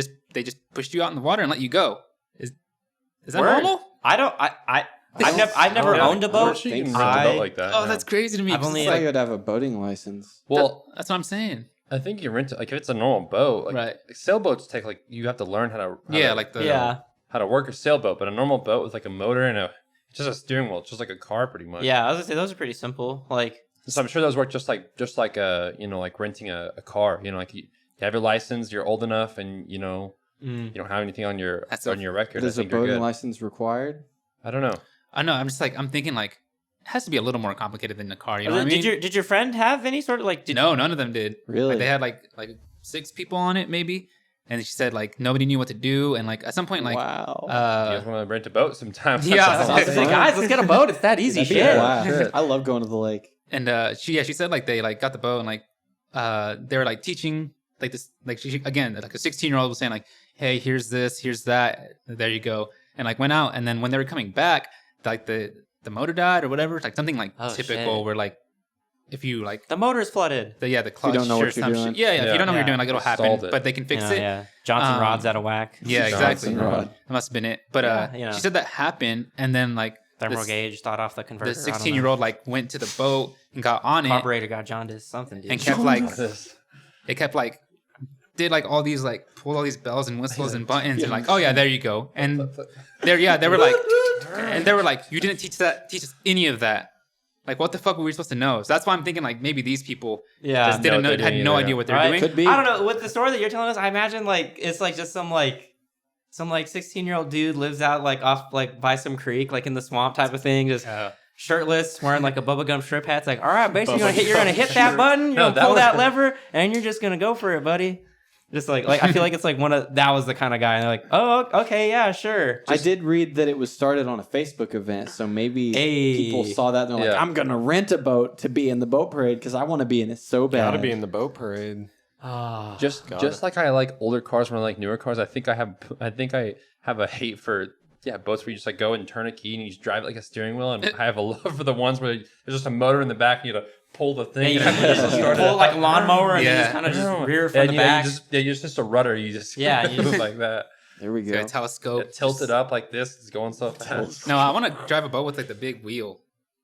A: just pushed you out in the water and let you go. Is that
C: Word.
A: normal?
C: I don't. I've never
E: Yeah,
C: owned a boat.
E: Unfortunately, you can
B: I-
E: rent a boat like that.
A: Oh,
E: yeah.
A: that's crazy to me.
C: I've
A: 'cause
C: only,
A: it's
B: I thought
A: like,
B: you would have a boating license.
E: Well,
A: that's what I'm saying.
E: I think you rent it. Like if it's a normal boat, like,
A: Right.
E: sailboats take like you have to learn how to
A: Like the
C: Yeah.
E: how to work a sailboat, but a normal boat with like a motor and just a steering wheel, it's just like a car pretty much.
C: Yeah. I was gonna say those are pretty simple. Like.
E: So I'm sure those work just like like renting a car. You know, like you have your license, you're old enough, and you don't have anything on your
A: That's
E: on your record.
B: But
E: I
B: is a
E: think you're
B: boating
E: good.
B: license required?
E: I don't know.
A: I know. I'm thinking like has to be a little more complicated than the car. You know what I mean?
C: Did your friend have any sort of like?
A: No, none of them did.
B: Really?
A: Like, they had like 6 people on it maybe, and she said like nobody knew what to do, and like at some point like
B: wow.
E: You guys want to rent a boat sometime?
A: Yeah,
E: That's
A: I
E: all.
A: was
C: I was like, guys, let's get a boat. It's that easy.
E: That'd be
C: Shit.
B: Wow.
E: Shit.
B: I love going to the lake.
A: and she said like they like got the boat and like they were like teaching like this like she again like a 16-year-old was saying like, hey, here's this, here's that, there you go, and like went out, and then when they were coming back, like the motor died or whatever, like something like
C: Oh,
A: typical
C: shit.
A: where like if you like
C: The motor's flooded.
A: the clutch
B: don't know
A: or
B: what you're
A: some
B: doing.
A: shit. Yeah, if
E: Yeah.
A: you don't know what you're
C: Yeah.
A: doing, like it'll happen,
E: Stalled it.
A: but they can fix it.
C: Yeah. Johnson rod's out of whack.
A: Yeah, exactly.
B: Johnson rod.
A: That must have been it. But
C: Yeah, you know.
A: she said that happened, and then like
C: Thermal
A: this-
C: gauge thought off the converter.
A: the 16-year-old like went to the boat and got on it
C: Carburetor got jaundiced. Something, dude.
A: and kept like
E: This.
A: it kept like did like all these like pulled all these bells and whistles and buttons and like, oh yeah, there you go. And they were like you didn't teach us any of that. Like, what the fuck were we supposed to know? So that's why I'm thinking like maybe these people
C: Yeah.
A: just didn't
E: know
A: know,
E: what they're
A: had
E: doing
A: no
E: either.
A: idea what they're
C: Right.
A: doing.
B: Could be.
C: I don't know. With the story that you're telling us, I imagine like it's like just some 16-year-old dude lives out like off like by some creek, like in the swamp type of thing, just shirtless, wearing like a bubblegum shrimp hat. It's like, all right, basically you're gonna hit that button, you're gonna
E: that
C: pull
E: was-
C: that lever, and you're just gonna go for it, buddy. Just like I feel like it's like that was the kind of guy, and they're like, oh, okay, yeah, sure.
B: I did read that it was started on a Facebook event, so maybe
C: Hey.
B: people saw that and they're like,
E: Yeah.
B: I'm going to rent a boat to be in the boat parade because I want to be in it so bad.
D: Gotta be in the boat parade.
C: Oh,
E: Just like I like older cars when I like newer cars, I think I have a hate for boats where you just like go and turn a key and you just drive it like a steering wheel, and I have a love for the ones where there's just a motor in the back and you gotta pull the thing.
C: you
E: and
C: just pull like a lawnmower and
A: Yeah.
C: you just kind of just rear from
E: and
C: the
E: you know,
C: back.
E: you just a rudder. You just
C: Yeah, you
E: move
C: just-
E: like that.
B: There we
A: Got
B: go.
A: a telescope.
E: It tilted up like this. It's going so fast.
A: No, I want to drive a boat with like the big wheel.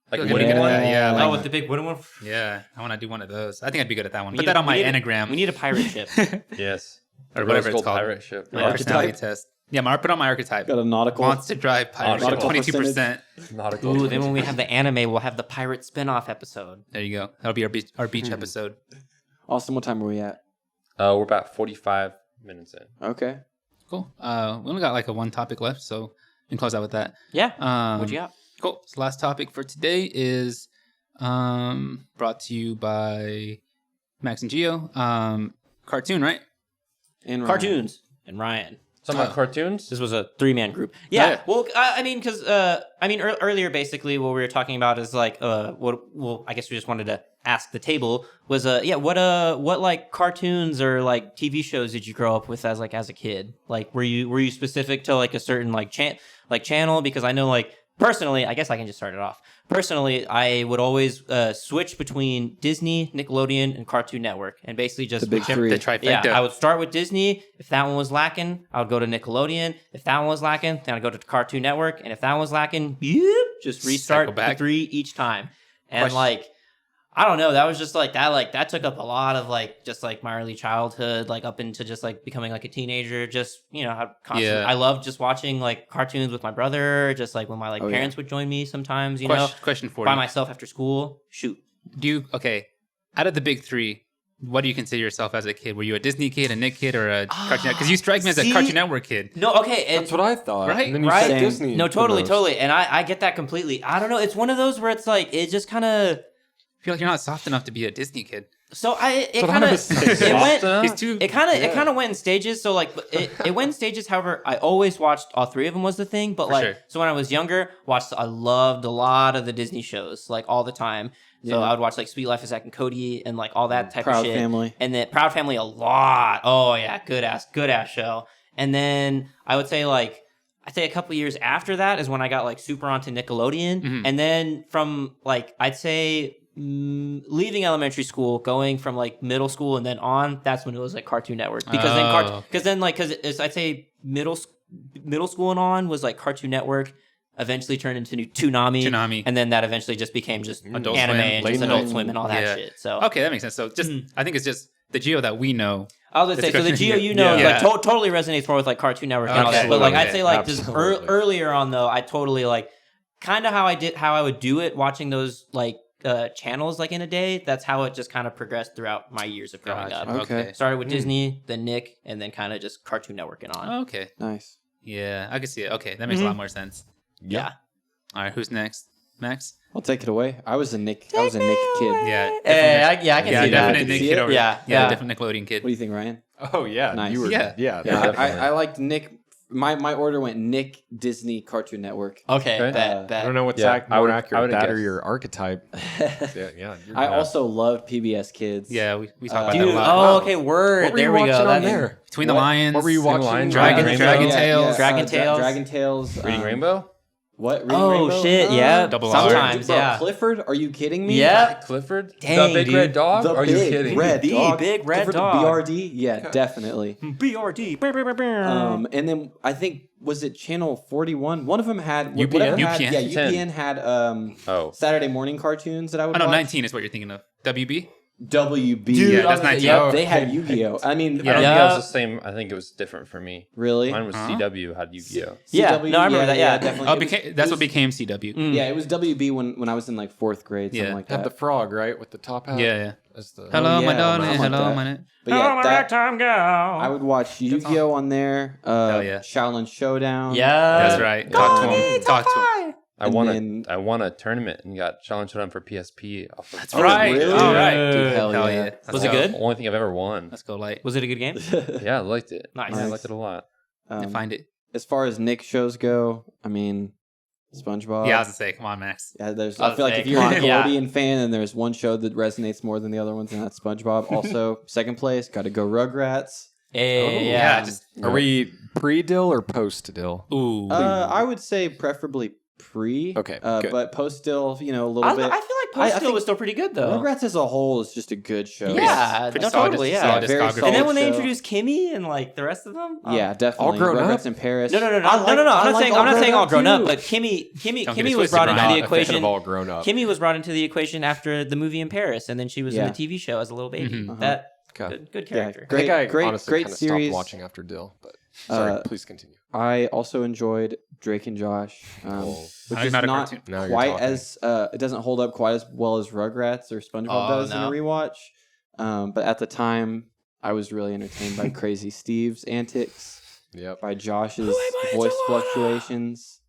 E: Like
A: Like,
E: a wooden
A: yeah.
E: one.
A: Yeah, like-
C: Oh, with the big wooden one.
A: Yeah, I want to do one of those. I think I'd be good at that one.
C: We
A: Put
C: need
A: that
C: a-
A: on my
C: we need a-
A: Enneagram.
C: We need a pirate ship.
E: Yes.
A: Or
E: The
A: whatever
E: rose
A: it's
E: gold
A: called.
E: pirate ship.
A: My
C: Yeah.
A: personality test. Yeah, put on my archetype.
B: Got a nautical.
A: Wants to drive pirate ship.
E: Nautical
A: 22%.
E: Not a gold.
C: Ooh, then when we have the anime, we'll have the pirate spin-off episode.
A: There you go. That'll be our beach episode.
B: Austin, what time are we at?
E: We're about 45 minutes in.
B: Okay.
A: Cool. We only got like one topic left, so we can close out with that.
C: Yeah. What you got?
A: Cool. So last topic for today is brought to you by Max and Geo. Cartoon, right?
B: And Ryan.
C: Cartoons and Ryan.
E: Some about cartoons.
C: This was a 3-man group. Yeah.
A: Oh, yeah.
C: Well, I mean, because earlier, basically, what we were talking about is like, I guess we just wanted to ask the table was, what like cartoons or like TV shows did you grow up with as a kid? Like, were you specific to like a certain channel? Because I know like personally, I guess I can just start it off. Personally, I would always switch between Disney, Nickelodeon, and Cartoon Network, and basically just
B: The big
C: whichever-
B: three.
A: The trifecta.
C: Yeah, I would start with Disney. If that one was lacking, I would go to Nickelodeon. If that one was lacking, then I'd go to Cartoon Network. And if that one was lacking, just restart
A: Cycle back.
C: the 3 each time. And
A: Question.
C: like, I don't know, that was just like that. Like that took up a lot of like just like my early childhood, like up into just like becoming like a teenager. Just I loved just watching like cartoons with my brother. Just like when my like parents would join me sometimes.
A: Question for
C: by
A: you.
C: myself after school. Shoot.
A: Out of the big 3, what do you consider yourself as a kid? Were you a Disney kid, a Nick kid, or a Cartoon Network? Because you strike me as a
C: See?
A: Cartoon Network kid.
C: No, okay. And
D: That's what I thought.
A: Right,
D: And then you
C: right.
D: said Disney.
C: No,
D: the
C: totally,
D: most.
C: totally. And I get that completely. I don't know. It's one of those where it's like, it just kind of.
A: I feel like you're not soft enough to be a Disney kid.
C: So it
D: what
C: kind
D: I
C: of
D: was saying.
C: it went
E: Soft
A: He's too.
C: it kind of went in stages. So like it went in stages. However, I always watched all 3 of them was the thing. But
A: For
C: like
A: sure.
C: so when I was younger, I loved a lot of the Disney shows like all the time. So
B: Yeah.
C: I would watch like Sweet Life of Zack and Cody and like all that type
B: Proud
C: of shit.
B: Family.
C: And then Proud Family a lot. Oh yeah, good ass show. And then I would say like I'd say a couple years after that is when I got like super onto Nickelodeon.
A: Mhm.
C: And then from like I'd say leaving elementary school, going from like middle school and then on, that's when it was like Cartoon Network. Because then I'd say middle school and on was like Cartoon Network. Eventually turned into Toonami, and then that eventually just became just
A: Adult
C: anime
A: Swim,
C: and
D: late
C: just
D: night.
C: Adult Swim and all that
A: Yeah.
C: shit. So
A: Okay, that makes sense. So just, I think it's just the Geo that we know.
C: I was gonna say, so the Geo,
A: Yeah.
C: like totally resonates more with like Cartoon Network and all that.
A: Okay.
C: But like I'd
A: Okay.
C: say like just
D: Absolutely.
C: earlier on though, I totally like kind of how I would do it, watching those like channels like in a day. That's how it just kind of progressed throughout my years of growing
A: Gotcha.
C: up.
B: Okay.
C: Started with Disney, then Nick, and then kind of just Cartoon Network and on.
A: Okay.
B: Nice.
A: Yeah, I can see it. Okay, that makes a lot more sense.
C: Yeah.
A: All right, who's next? Max?
B: I'll take it away. I was a Nick kid.
A: Yeah.
C: I can see that.
A: Definite Nick
B: See
A: kid
B: it?
A: over
C: Yeah,
A: yeah,
C: yeah.
A: different Nickelodeon kid.
B: What do you think, Ryan?
D: Oh yeah,
B: Nice.
D: you were.
A: Yeah.
D: Yeah.
B: Yeah,
E: definitely.
B: I liked Nick. My order went Nick, Disney, Cartoon Network.
C: Okay,
E: Okay.
C: bet.
D: I don't know what's
E: Yeah,
D: more
E: I
D: accurate,
E: would've
D: that or
E: guessed.
D: your archetype. Yeah. You're
B: I
D: not-
B: also loved PBS Kids.
A: Yeah, we talk about
C: Dude,
A: that a lot.
C: oh, okay, word.
D: What were
C: There
D: you
C: we
D: watching
C: go.
D: on
C: That-
D: there?
A: Between the Lions.
D: What were you watching?
E: Lions,
A: Dragon
E: Rainbow?
A: Tales.
C: Dragon Tales.
B: Dragon Tales.
E: Reading Rainbow?
B: What? Reading
C: Oh,
B: Rainbow?
C: shit, yeah.
A: Double R.
C: Sometimes,
B: Bro,
C: yeah.
B: Clifford? Are you kidding me?
C: Yeah.
E: Clifford?
C: Dang,
E: the big
C: dude.
E: red dog?
B: The
E: Are
B: big
E: you kidding?
B: red
C: The
B: dog.
C: big red
B: Clifford the
C: dog.
B: BRD? Yeah, definitely.
C: BRD.
B: And then I think, was it Channel 41? One of them had...
D: UPN?
B: whatever had-
A: UPN?
B: Yeah, UPN had
E: Oh.
B: Saturday morning cartoons that I would
A: Oh, no,
B: watch.
A: 19 is what you're thinking of. WB?
B: WB.
C: Dude,
A: Yeah, that's 19.
C: yeah.
B: They had Yu-Gi-Oh! I mean,
E: I don't think
C: Yeah.
E: that was the same. I think it was different for me.
B: really?
E: Mine was
A: Huh?
E: CW, had Yu-Gi-Oh.
C: Yeah,
B: CW,
C: no, I remember that, yeah.
B: definitely.
A: Oh,
B: It was-
A: that's
B: it
A: what
B: was-
A: became CW.
C: Mm.
B: Yeah, it was WB when I was in like 4th grade, something
A: Yeah.
B: like
D: Had
B: that.
D: the frog, right, with the top hat.
A: Yeah, yeah.
D: As the
A: Hello, my
B: yeah,
A: darling.
B: something like
A: Hello,
B: that.
A: my name.
B: But yeah, that,
C: time go.
B: I would watch Yu-Gi-Oh on there.
A: Hell yeah.
B: Shaolin Showdown.
C: Yeah.
A: That's right. Talk to him. Talk to him.
E: I won
B: then-
E: I won a tournament and got challenge showdown for PSP. Off of
A: That's
B: Oh,
A: right.
B: really?
A: All right.
B: Dude, hell,
A: Hell
B: yeah.
A: yeah.
C: Was
A: Let's
C: it
A: go.
C: good?
E: The only thing I've ever won.
A: Let's go light.
C: Was it a good game?
E: Yeah, I liked it.
C: Nice.
E: Yeah, I liked it a lot.
A: Find it.
B: As far as Nick shows go, I mean, SpongeBob.
A: Yeah, I was gonna say, come on, Max.
B: Yeah, there's.
C: I
B: I
C: was
B: feel like
C: saying,
B: if you're a
C: come on, yeah.
B: Nickelodeon fan and there's one show that resonates more than the other ones, and that's SpongeBob. Also, second place, got to go Rugrats.
C: Hey,
A: Yeah,
C: yeah.
A: just
D: Are we pre-dill or post-dill?
A: ooh.
B: I would say preferably pre.
D: Okay, good.
B: But post still, a little
C: I
B: bit.
C: feel like
B: I
C: Post still
B: think
C: was still pretty good though.
B: Rugrats as a whole is just a good show.
C: Yeah,
A: Pretty
C: no,
A: solid-
C: totally, yeah.
A: solid
B: Very
A: discography.
B: solid.
C: And then when they
B: show.
C: introduced Kimmy and like the rest of them,
B: Yeah, definitely.
D: grown
B: Rugrats
D: up?
B: in Paris.
C: No.
B: I like-
C: I'm
B: I
C: not
B: like
C: saying I'm not saying all grown up,
B: too.
C: but Kimmy
A: Don't get
C: Kimmy
A: it
C: was
A: twisted,
C: brought into
A: Brian.
C: the
D: Not a fan
C: equation.
D: of all grown up.
C: Kimmy was brought into the equation after the movie in Paris, and then she was in
B: Yeah.
C: the TV show as a little baby.
A: Mhm.
C: That
D: Okay.
C: good
B: Yeah,
C: character.
D: I think I
B: great
D: honestly kind of
B: series.
D: stopped watching after Dill, but sorry, please continue.
B: I also enjoyed Drake and Josh, which
A: I'm
B: is
A: not a
B: not
A: cartoon.
D: Now you're
B: quite
D: talking.
B: as it doesn't hold up quite as well as Rugrats or SpongeBob
C: Oh,
B: does in a
C: no.
B: rewatch. But at the time, I was really entertained by Crazy Steve's antics,
D: Yep.
B: by Josh's voice fluctuations.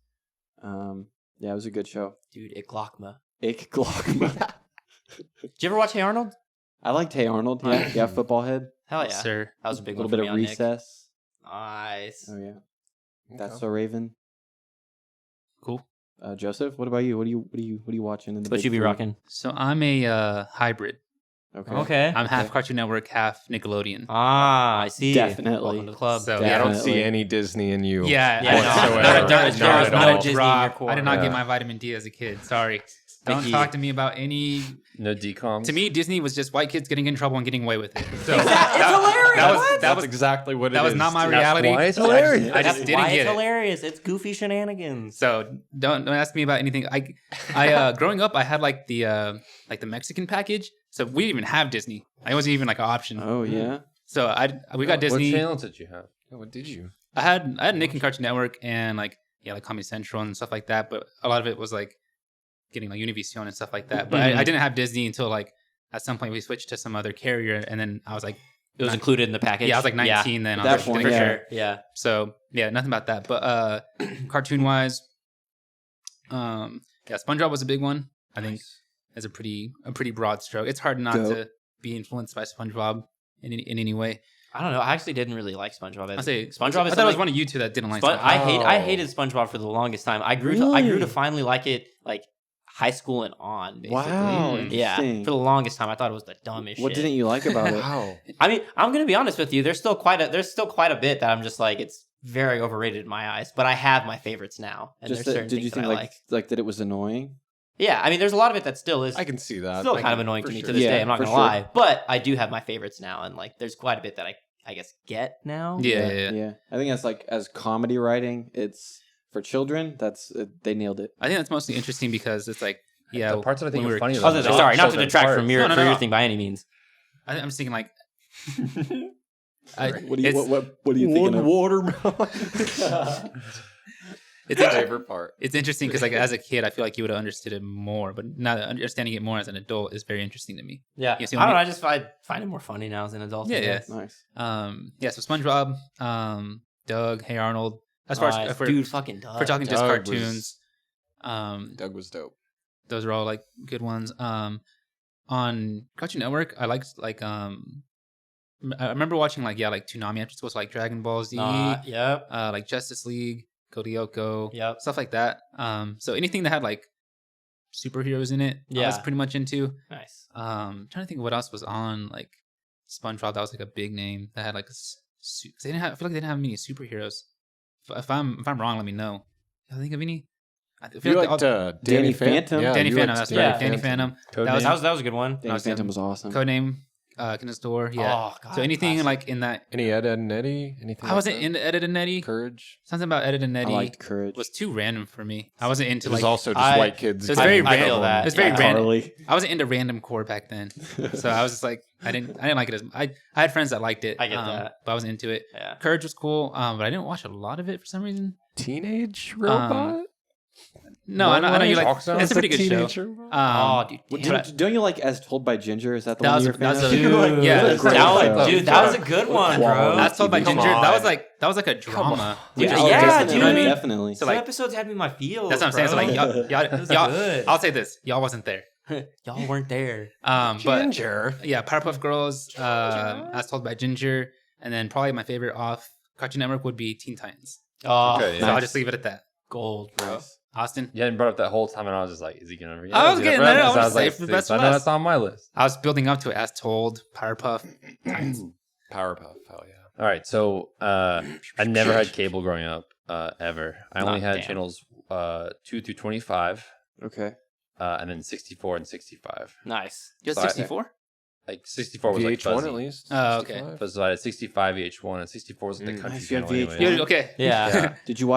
B: Yeah, it was a good show.
C: Dude, Glockma.
B: Ik Glockma.
C: Did you ever watch Hey Arnold?
B: I liked Hey Arnold. Yeah, yeah, football head.
C: Hell yeah,
A: Sir.
C: that was a
B: A
C: big
B: little
C: one for
B: bit
C: me
B: of
C: on Nick.
B: Recess.
C: Nice.
B: Oh yeah, that's
D: Okay.
B: so Raven.
A: Cool.
B: Joseph, what about you? What are you watching in the?
C: What
B: big
C: you be
B: three?
C: rocking?
A: So I'm a hybrid.
B: Okay.
C: Okay.
A: I'm half
B: Okay.
A: Cartoon Network, half Nickelodeon.
C: Ah, I see.
B: Definitely.
C: Welcome to the club.
A: So
D: Yeah, I don't
B: Definitely.
D: see any Disney in you.
A: Yeah,
C: Yeah,
A: I
C: no,
A: know.
C: there- there is-
A: Not
C: there is
A: at
C: no
A: all.
C: Disney in
A: Rock.
C: your core.
A: I did not
D: Yeah.
A: get my vitamin D as a kid. Sorry. Don't
C: Biggie.
A: talk to me about any.
E: No decoms.
A: To me, Disney was just white kids getting in trouble and getting away with it. So
C: It's hilarious.
A: That was
C: What?
A: that was
D: exactly what
A: that
D: it
A: was
D: is.
A: not my
D: dude.
A: reality.
E: why it's
A: So I just-
E: hilarious.
A: I just
C: That's
A: didn't
C: why
A: get
C: it's
A: it.
C: hilarious. It's goofy shenanigans.
A: So don't ask me about anything. I growing up, I had like the Mexican package. So we didn't even have Disney. I wasn't even like an option.
B: Oh yeah.
A: So we got
E: What
A: Disney.
E: channels did you have?
D: Yeah, what did you?
A: I had Nick and Cartoon Network and like Comedy Central and stuff like that. But a lot of it was like getting like Univision and stuff like that. But I didn't have Disney until like at some point we switched to some other carrier, and then I was like,
C: It was included in the package.
A: yeah, I was like 19 then.
B: At
A: I was
B: that
A: like,
B: point,
C: for
B: yeah.
C: sure. Yeah.
A: So yeah, nothing about that. But cartoon wise, SpongeBob was a big one. I think as a pretty broad stroke. It's hard not
B: Dope.
A: to be influenced by SpongeBob in any way.
C: I don't know. I actually didn't really like SpongeBob.
A: I say
C: SpongeBob
A: I
C: is
A: thought it was
C: something-
A: one of you two that didn't like
C: Spon-
A: SpongeBob.
C: I hated SpongeBob for the longest time. I grew
B: Really?
C: to finally like it like high school and on. Basically.
B: Wow.
A: Mm.
C: Yeah.
B: Interesting.
C: For the longest time, I thought it was the dumbest
B: What
C: shit.
B: didn't you like about it?
D: Wow.
C: I mean, I'm gonna be honest with you. There's still quite a bit that I'm just like it's very overrated in my eyes. But I have my favorites now, and
B: Just
C: there's
B: that,
C: certain
B: did
C: things
B: you think
C: that I
B: like that it was annoying?
C: Yeah, I mean, there's a lot of it that still is
D: I can see that.
C: still
D: Like,
C: kind of annoying
D: for
C: to me
D: sure.
C: to this
B: Yeah,
C: day. I'm not
B: for
C: gonna
B: sure.
C: lie, but I do have my favorites now, and like there's quite a bit that I guess get now.
A: Yeah.
B: I think that's like as comedy writing, it's for children. That's they nailed it.
A: I think that's mostly interesting because it's like
E: The parts that I think
A: when
E: are
A: we
E: funny.
A: were-
E: though,
C: Oh,
E: don't
C: sorry, not
E: show
C: to
E: their
C: detract
E: parts.
C: from your
A: No, no,
C: for your
A: no.
C: thing by any means.
A: I'm just thinking like
B: What do you
A: it's-
B: what are you thinking of?
D: watermelon.
A: it's inter-
D: favorite part.
A: it's interesting because like as a kid I feel like you would have understood it more, but now that understanding it more as an adult is very interesting to me.
C: Yeah,
A: You see
C: I
A: what I
C: don't know.
A: mean?
C: I just find it more funny now as an adult. I
A: Yeah, yeah.
C: guess.
B: Nice.
A: So SpongeBob, Doug, Hey Arnold. As far as
C: Nice.
A: if we're,
C: Dude, fucking
A: if we're talking just
D: Doug
A: cartoons,
D: Doug was dope.
A: those are all like good ones. On Cartoon Network, I liked I remember watching like Toonami after school, so like Dragon Ball Z,
C: Yep.
A: like Justice League, Kodioko,
C: Yep.
A: stuff like that. So anything that had like superheroes in it, I was
C: Yeah.
A: pretty much into.
C: Nice.
A: Trying to think of what else was on like SpongeBob. That was like a big name that had like they didn't have. I feel like they didn't have many superheroes. If I'm wrong, let me know. Can I think of any? I feel
D: You
A: like
D: liked
B: Danny Phantom?
D: Yeah,
A: Danny
D: you
A: Phantom.
D: liked
A: That's right. Danny Phantom.
C: That was a good one.
B: Danny Phantom was awesome.
A: Codename Kingdom Store. Yeah.
C: Oh, God,
A: So anything
C: classic.
A: like in that.
D: Any Ed, Ed and Eddie? Anything?
A: I wasn't into Ed, Ed and Eddie.
D: Courage.
A: Something about Ed, Ed and
B: I
A: Eddie
B: liked Courage.
A: was too random for me. I wasn't into
D: It was
A: like.
D: also just
C: I-
D: white kids.
A: It was very
C: I feel
A: random.
C: that.
A: It was very
C: Yeah.
A: random.
B: Carly.
A: I wasn't into random core back then, so I was just like, I didn't like it as I had friends that liked it.
C: I get that.
A: but I wasn't into it.
C: Yeah.
A: Courage was cool, but I didn't watch a lot of it for some reason.
D: Teenage robot.
A: No, I know you like.
E: Chalk Zone?
A: It's a pretty good show.
D: Teenage Robot?
C: Oh, dude.
B: Well,
C: damn.
B: don't you like As Told by Ginger? Is that the
A: That
B: one
A: was-
B: you're a fan
A: that was
B: of?
A: a-
C: Dude,
A: yeah,
B: That was
A: that's
B: a great
C: that
B: show.
C: was, dude, that was a good one, bro.
B: Quality.
A: That's told by
B: Come
A: Ginger.
C: on.
A: That was like a drama.
B: Yeah,
C: Yeah,
B: definitely,
C: dude.
B: definitely.
A: So
C: Some
A: like
C: episodes had me in my feels.
A: that's what I'm saying. So like
C: bro.
A: y'all,
C: good.
A: I'll say this: y'all wasn't there.
C: Y'all weren't there.
A: But
D: Ginger.
A: yeah, Powerpuff Girls, as told by Ginger, and then probably my favorite off Cartoon Network would be Teen Titans.
C: Oh,
E: Okay,
A: So
E: yeah.
A: I'll just leave it at that.
C: gold, bro.
B: Nice.
A: Austin,
E: You hadn't brought up that whole time, and I was just like, "Is he gonna?" Read
A: I was getting there. I was
E: like,
A: saving the best
E: "I
A: for
E: know
A: last."
E: that's on my list.
A: I was building up to it. As told, Powerpuff, Titans.
D: Powerpuff. Hell yeah.
E: All right, so I never had cable growing up, ever. I only
C: Oh,
E: had
C: damn.
E: channels 2 through 25,
B: Okay.
E: and then 64 and 65.
C: Nice.
A: You had
E: So I-
A: 64?
E: Like 64 was like
D: VH1
E: fuzzy.
D: at least.
A: Oh, okay.
D: 65?
E: So I had 65 VH1 and 64 was like the
D: Mm.
E: country
B: Nice, you had
E: channel anyway.
B: VH1.
A: Yeah, okay.
C: Yeah.
B: Did you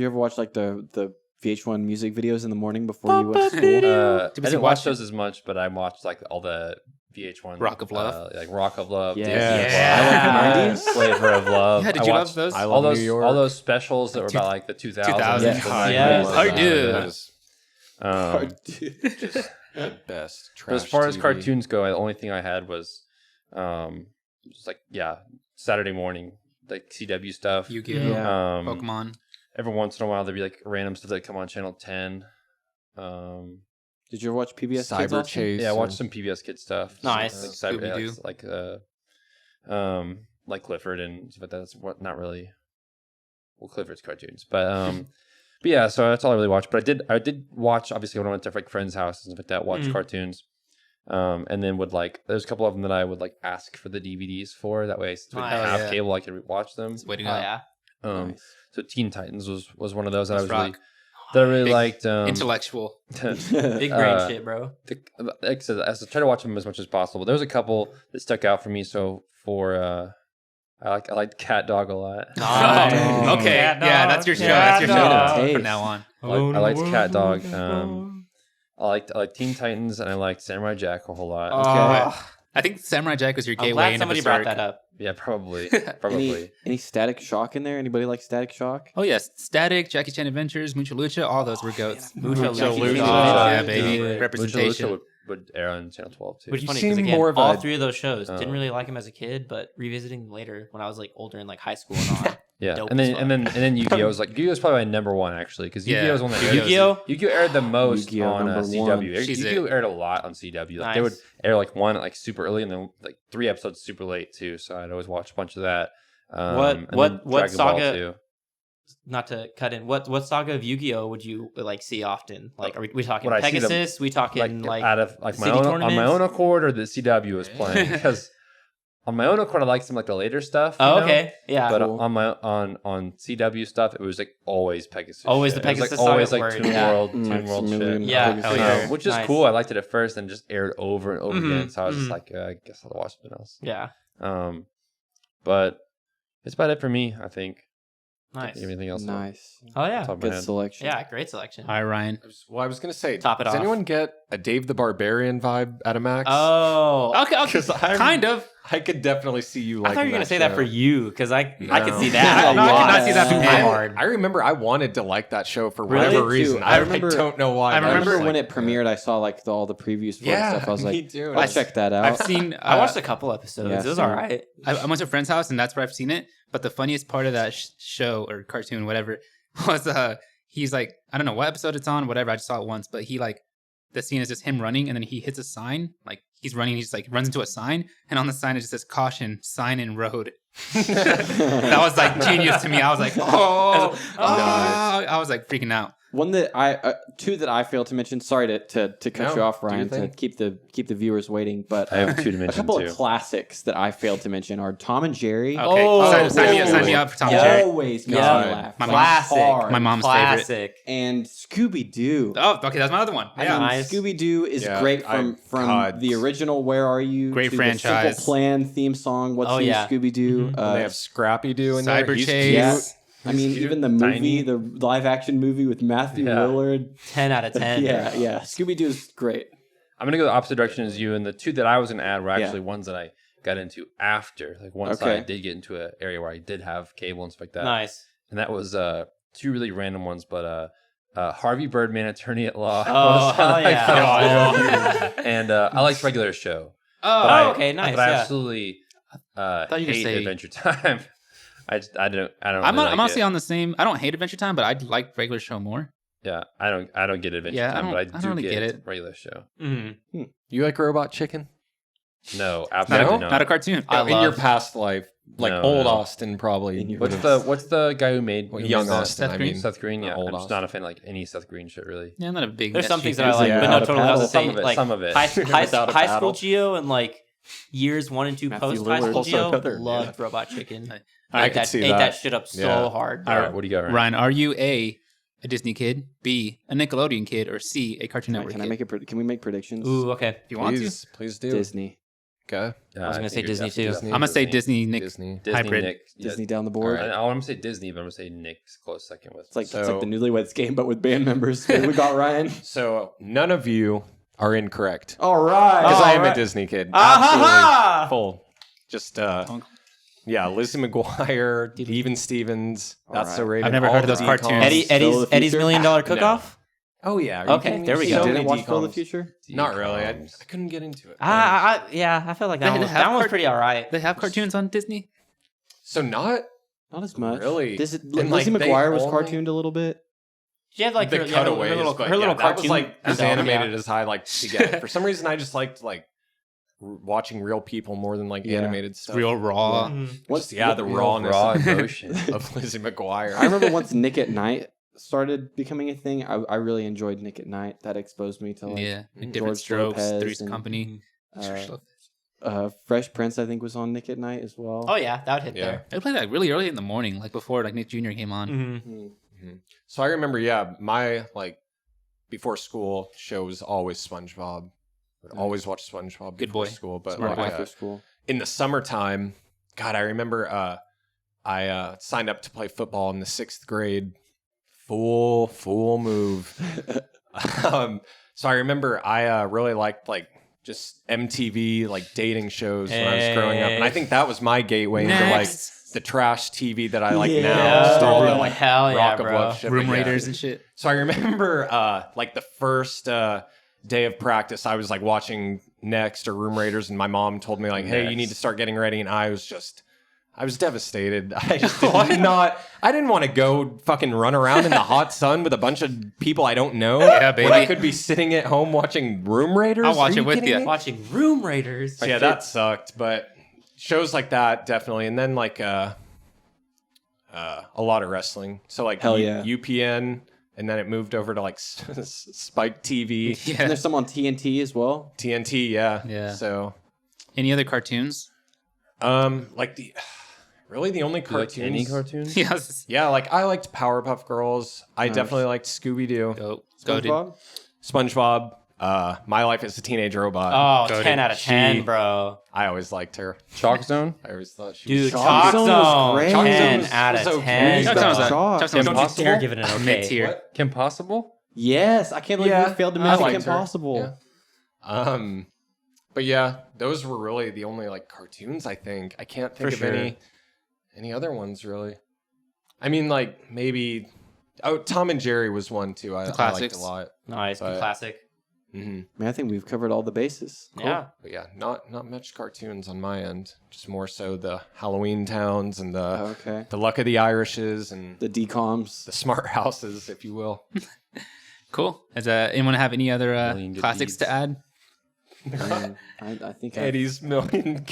B: ever watch like the VH1 music videos in the morning before you went to school?
A: Too
E: I
A: busy
E: didn't watch
A: watching.
E: those as much, but I watched like all the VH1
A: Rock of Love?
E: like Rock of Love,
B: Yeah.
E: Days of
A: Yeah.
E: Love,
B: I like the 90s.
E: Flavor of Love.
A: Yeah, did
E: I
A: you
E: watched
A: love those?
D: I
E: all
D: love
E: those
D: New York.
E: all those specials that were
A: Two-
E: about like the 2000s.
A: 2000s.
E: and the
B: God,
E: 90s.
C: yes.
A: Oh, dude.
D: That was the best.
E: But as
D: trash
E: far as
D: TV.
E: cartoons go, the only thing I had was just like Saturday morning, like CW stuff.
A: Yu-Gi-Oh,
B: Yeah.
A: Pokemon.
E: Every once in a while there'd be like random stuff that come on channel 10.
B: Did you ever watch PBS Kids
D: Cyber
B: also?
D: Chase.
E: Yeah, I watched
D: and-
E: some PBS Kids stuff.
C: Nice.
E: Like
A: Scooby-Doo.
E: like Clifford and stuff like that. That's what not really. Well, Clifford's cartoons, but yeah. So that's all I really watched. But I did watch obviously when I went to like friends' houses and stuff like that. Watch cartoons, and then would like there's a couple of them that I would like ask for the DVDs for. That way, I didn't
C: Nice.
E: have
A: Yeah.
E: cable, I could watch them.
A: It's waiting
C: Oh,
A: up.
C: yeah.
B: Nice.
E: So Teen Titans was one of those that
A: Let's
E: I was
A: rock.
E: that I really
A: Big
E: liked.
A: Intellectual.
C: Big brain shit, bro.
E: Like I said, I try to watch them as much as possible. There was a couple that stuck out for me. So for I liked Cat Dog a lot.
A: Oh, okay.
C: Cat
A: Yeah, that's your
C: dog,
A: show. That's your
C: cat
A: show
B: dog.
A: from now on.
E: I liked Cat Dog. I liked Teen Titans and I liked Samurai Jack a whole lot.
C: Oh,
A: I think Samurai Jack was your
C: I'm
A: gateway
C: glad
A: into
C: somebody
A: Berserk.
C: brought that up.
E: Yeah, probably.
B: Any Static Shock in there? Anybody like Static Shock?
A: Oh yes, Static, Jackie Chan Adventures, Mucha Lucha, all those were goats.
C: Mucha
D: Lucha.
A: Yeah,
C: Dude.
A: baby.
C: Dude.
A: Representation.
E: Lucha would air on Channel 12 too.
C: Which is
D: You
C: funny
D: seem
C: because again,
D: more of
C: all
D: a-
C: three of those shows
E: Oh.
C: didn't really like him as a kid, but revisiting them later when I was like older in like high school and on.
E: Yeah,
C: Dope
E: and
C: as
E: then
C: fuck.
E: and then Yu-Gi-Oh was like Yu-Gi-Oh was probably my number one actually because
A: Yeah.
E: Yu-Gi-Oh was one that aired.
C: Yu-Gi-Oh?
E: Yu-Gi-Oh aired the most
B: Yu-Gi-Oh
E: on
B: number
E: CW.
B: one.
A: She's
E: Yu-Gi-Oh
A: it.
E: aired a lot on CW. Like they would
C: Nice.
E: air like one like super early and then like 3 episodes super late too. So I'd always watch a bunch of that. And then
C: What
E: Dragon Ball
C: saga-
E: too.
C: Not to cut in, what saga of Yu-Gi-Oh would you like see often? Like, are we talking
E: Would I see them,
C: Pegasus? We talking like
E: out of like my
C: city
E: own on my
C: tournaments?
E: own accord or the CW was playing because on my own accord I liked some like the later stuff.
C: Oh,
E: you know?
C: okay, yeah.
E: But
B: Cool.
E: on my on CW stuff, it was like always Pegasus.
C: Always the
E: shit. It was,
C: Pegasus
E: like, always
C: saga
E: like
C: word,
E: Toon
C: yeah.
E: World, Toon World
B: Maximilian
E: shit.
C: Yeah,
B: Pegasus.
C: hell yeah.
E: Which is
C: Nice.
E: cool. I liked it at first and just aired over and over
C: Mhm,
E: again. So I was just
C: mhm.
E: like, I guess I'll watch something else.
C: Yeah,
E: But it's about it for me. I think.
C: nice.
E: Anything else?
B: Nice.
C: Oh yeah,
E: Top of my
B: Good
E: head?
B: selection.
C: yeah, great selection.
A: Hi Ryan.
D: I was gonna say,
C: Top it
D: does
C: off.
D: anyone get a Dave the Barbarian vibe out of Max?
C: Oh,
A: Okay,
D: 'Cause I-
A: kind of.
D: I could definitely see you.
C: I
D: liking
C: thought you were gonna
D: that
C: say that
D: show.
C: for you because I could
D: No.
C: see that.
A: No, I
C: a
A: could
C: lot.
A: not see that from
C: super
A: him.
C: hard.
D: I remember I wanted to like that show for
C: Really?
D: whatever
B: Me too.
D: reason.
B: I remember-
D: don't know why.
A: I
D: but
B: I
A: remember
B: remember
D: just
B: when
D: like,
B: it premiered, I saw like all the previews for it and
D: Yeah,
B: stuff. I was
D: me
B: like,
D: too.
B: I'll check that out.
A: I've seen.
C: I watched a couple episodes.
B: Yeah,
C: it was
B: same.
C: all right.
A: I went to a friend's house and that's where I've seen it. But the funniest part of that show or cartoon, whatever, was he's like, I don't know what episode it's on, whatever. I just saw it once, but he like the scene is just him running, and then he hits a sign. Like he's running, he's like runs into a sign, and on the sign it just says "Caution, sign in road." That was like genius to me. I was like, I was like freaking out.
B: One that two that I failed to mention. Sorry to cut you off, Ryan, to
D: thing.
B: keep the viewers waiting. But
E: I have two to mention
B: a couple
E: too.
B: of classics that I failed to mention are Tom and Jerry.
A: Okay, sign me up for Tom and Jerry.
B: Always makes
C: Yeah.
B: me laugh.
A: My
C: Classic.
B: Hard.
A: My mom's favorite.
C: Classic.
B: And Scooby Doo.
A: Oh, okay, that's my other one.
B: I
A: Yeah,
B: mean,
C: Nice.
B: Scooby Doo is
D: Yeah,
B: great from
D: God.
B: the original Where Are You?
A: Great
B: to
A: franchise.
B: The Simple Plan theme song. What's
C: Oh,
B: New
C: yeah.
B: Scooby Doo?
D: They have Scrappy Doo in there.
A: Cyber
D: He's
A: Chase.
D: cute.
B: yeah. I mean,
E: cute.
B: even the movie,
E: Tiny.
B: the live action movie with Matthew
E: Yeah.
B: Lillard.
C: 10 out of 10.
B: Yeah. Scooby Doo is great.
E: I'm gonna go the opposite direction as you, and the two that I was gonna add were
B: Yeah.
E: actually ones that I got into after. Like once
B: Okay.
E: I did get into an area where I did have cable and stuff like that.
C: Nice.
E: And that was two really random ones, but Harvey Birdman, Attorney at Law.
C: Oh,
E: was one
C: hell
E: that I
C: yeah.
E: fell into. And I liked Regular Show.
C: Oh, okay, nice.
E: But I
C: Yeah.
E: absolutely
A: thought you were gonna
E: hate
A: say-
E: Adventure Time. I don't.
A: I'm
E: really like
A: honestly
E: it.
A: on the same. I don't hate Adventure Time, but I like Regular Show more.
E: Yeah, I don't get Adventure
A: Yeah, I
E: Time,
A: don't-
E: but
A: I
E: I
A: don't
E: do
A: really
E: get
A: get it.
E: Regular Show.
C: Mhm.
D: You like Robot Chicken?
E: No,
A: Not,
E: absolutely
A: a,
E: not.
A: not a cartoon.
C: I
D: In your
C: love-
D: past life, like
E: No,
D: old
E: no.
D: Austin, probably.
B: In your-
E: What's the guy who made
D: Well,
E: who
D: young
E: made that?
D: Austin,
A: Seth
D: I
A: Green?
D: mean.
E: Seth Green, yeah.
D: Old
E: I'm just
D: Austin.
E: not a fan of like any Seth Green shit really.
A: Yeah, I'm not a big.
C: There's some
A: SG
C: things that I
A: fan.
C: like,
D: Yeah.
C: but no,
D: Without a
C: totally. I was
D: paddle.
C: gonna say,
E: Some of it,
C: like,
E: some of it.
D: Without a
C: high school
D: paddle.
C: Geo and like years 1 and 2
B: Matthew
C: post high
B: Lillard.
C: school
D: Also
C: Geo
D: another,
C: loved Robot Chicken.
D: I could see
C: ate
D: that.
C: that shit up so
D: Yeah.
C: hard.
E: All right, what do you got? Ryan?
A: Ryan, are you a Disney kid, B, a Nickelodeon kid, or C, a Cartoon Network
B: Can I
A: kid?
B: make can we make predictions?
C: Ooh, okay.
A: If you want to,
D: Please do.
B: Disney.
D: Okay.
E: Yeah,
C: I was gonna say
E: think
C: Disney,
E: you're
C: too.
E: definitely
A: I'm gonna say Disney, Nick.
D: Disney.
E: Disney,
A: hybrid.
E: Nick. Yeah.
B: Disney down the board.
E: I want to say Disney, but I'm gonna say Nick's close second with.
B: It's like
D: So-
B: the Newlyweds Game, but with band members. What do we got, Ryan?
D: So none of you are incorrect
B: All right.
D: because I am
C: All right.
D: a Disney kid.
C: Ah-ha-ha!
D: Absolutely full. Just yeah, Lizzie McGuire, Even Stevens. That's
B: All
D: so
B: right.
D: Raven.
A: I've never
D: all
A: heard of
D: the
A: those cartoons.
D: DComs.
C: Eddie's
B: the
C: Eddie's
B: Future?
C: $1 Million Cook-Off.
D: Oh yeah. Are you
C: Okay,
D: kidding me?
C: there we
B: You
C: go.
D: So
B: didn't
D: many
B: watch Phil the
D: DComs.
B: Future?
D: Not really. I
E: DComs.
D: couldn't get into it.
C: Yeah, I feel like
A: They
C: that
A: have
C: one's pretty all right.
A: They have cartoons on Disney.
D: So not
B: Not as much.
D: really.
B: Lizzie
D: And, like, they
B: McGuire was
D: only-
B: cartooned a little bit.
C: She had like
D: the
C: her,
D: cutaways,
C: her little,
D: but
C: her little
D: yeah, that was
C: cartoon.
D: like as
C: stuff,
D: animated
C: yeah.
D: as I like to get. For some reason, I just liked like watching real people more than like
B: Yeah.
D: animated stuff.
A: Real raw.
C: Mhm.
B: What's
D: the
E: Real
D: rawness
E: raw
D: of,
E: emotion.
D: of Lizzie McGuire.
B: I remember once Nick at Night started becoming a thing. I really enjoyed Nick at Night. That exposed me to like
A: Yeah, like
B: George
A: different strokes,
B: Lopez
A: Three's
B: and,
A: Company.
B: Fresh Prince. I think was on Nick at Night as well.
C: Oh yeah, that would hit
D: Yeah.
C: there.
A: I played that really early in the morning, like before like Nick Jr. came on.
C: Mhm.
D: So I remember, yeah, my like before school show was always SpongeBob. Would always watch SpongeBob
A: Good
D: before
A: boy.
D: school. But
A: Smart
D: like,
A: boy.
B: After school.
D: in the summertime, God, I remember I signed up to play football in the 6th grade. Full move. So I remember I really liked like just MTV like dating shows when I was growing up, and I think that was my gateway into like
A: Next.
D: the trash TV that I like
B: Yeah.
D: now. Just all that, like
C: Hell yeah,
D: Rock of
C: bro.
D: Love shit.
A: Room
D: but yeah.
A: Raiders and shit.
D: So I remember like the first day of practice, I was like watching Next or Room Raiders, and my mom told me like, "Hey, you need to start getting ready," and I was devastated. I just did not. I didn't want to go fucking run around in the hot sun with a bunch of people I don't know.
A: Yeah, baby.
D: When I could be sitting at home watching Room Raiders.
A: I'll watch
D: Are
A: it with
D: kidding
A: you.
D: me?
C: Watching Room Raiders.
D: So yeah, that sucked. But shows like that definitely, and then like a lot of wrestling. So like
B: Hell yeah.
D: UPN, and then it moved over to like Spike TV,
B: And
A: Yeah.
B: there's some on TNT as well.
D: TNT. Yeah.
A: Yeah.
D: So
A: Any other cartoons?
D: like the only
E: Do you like
D: cartoons.
E: any cartoons?
A: Yes.
D: Yeah, like I liked Powerpuff Girls. I
B: Nice.
D: definitely liked Scooby Doo,
A: Go, dude.
B: SpongeBob?
D: SpongeBob. My Life as a Teenage Robot.
C: Oh,
A: Goated.
C: 10 out of 10, bro.
D: I always liked her.
E: Chalk Zone?
D: I always thought she
C: Dude,
D: was
C: Chalk
B: Zone was
C: Zone.
B: great.
C: 10
D: was-
C: out
D: was
C: of
D: okay.
C: 10.
A: Chalk Zone's a-
B: Chalk.
A: Chalk Zone's
C: Don't
A: a
C: you dare give it an okay.
A: mid-tier.
D: What?
E: Kim Possible?
B: Yes, I can't believe
D: Yeah,
B: you failed to
D: I
B: mention
D: liked her.
B: Impossible.
D: Yeah. But yeah, those were really the only like cartoons I think. I can't think
C: For
D: of
C: sure.
D: any other ones really. I mean, like maybe Tom and Jerry was one too. I liked
A: classics.
D: a lot.
C: Nice,
D: But-
C: classic.
D: hmm
B: Man, I think we've covered all the bases.
C: Yeah.
D: But yeah, not much cartoons on my end. Just more so the Halloween Towns and
B: Okay.
D: the Luck of the Irishes and
B: The DComs.
D: the Smart Houses, if you will.
A: Cool. Does anyone have any other
E: Million good
A: classics
E: deeds.
A: to add?
B: I think
D: Eddie's million.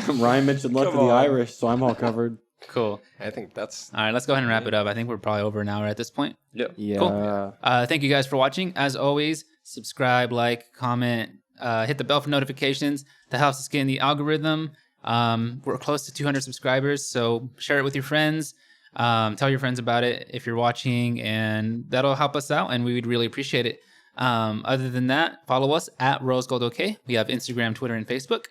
B: Ryan mentioned Luck of
D: Come
B: the
D: on.
B: Irish, so I'm all covered.
A: Cool.
D: I think that's.
A: All right, let's go ahead and wrap it up. I think we're probably over an hour at this point.
E: Yep.
B: Yeah.
A: Cool. Thank you guys for watching. As always, subscribe, like, comment, hit the bell for notifications. That helps us get in the algorithm. We're close to 200 subscribers, so share it with your friends. Tell your friends about it if you're watching, and that'll help us out, and we would really appreciate it. Other than that, follow us at RoseGoldOK. We have Instagram, Twitter, and Facebook.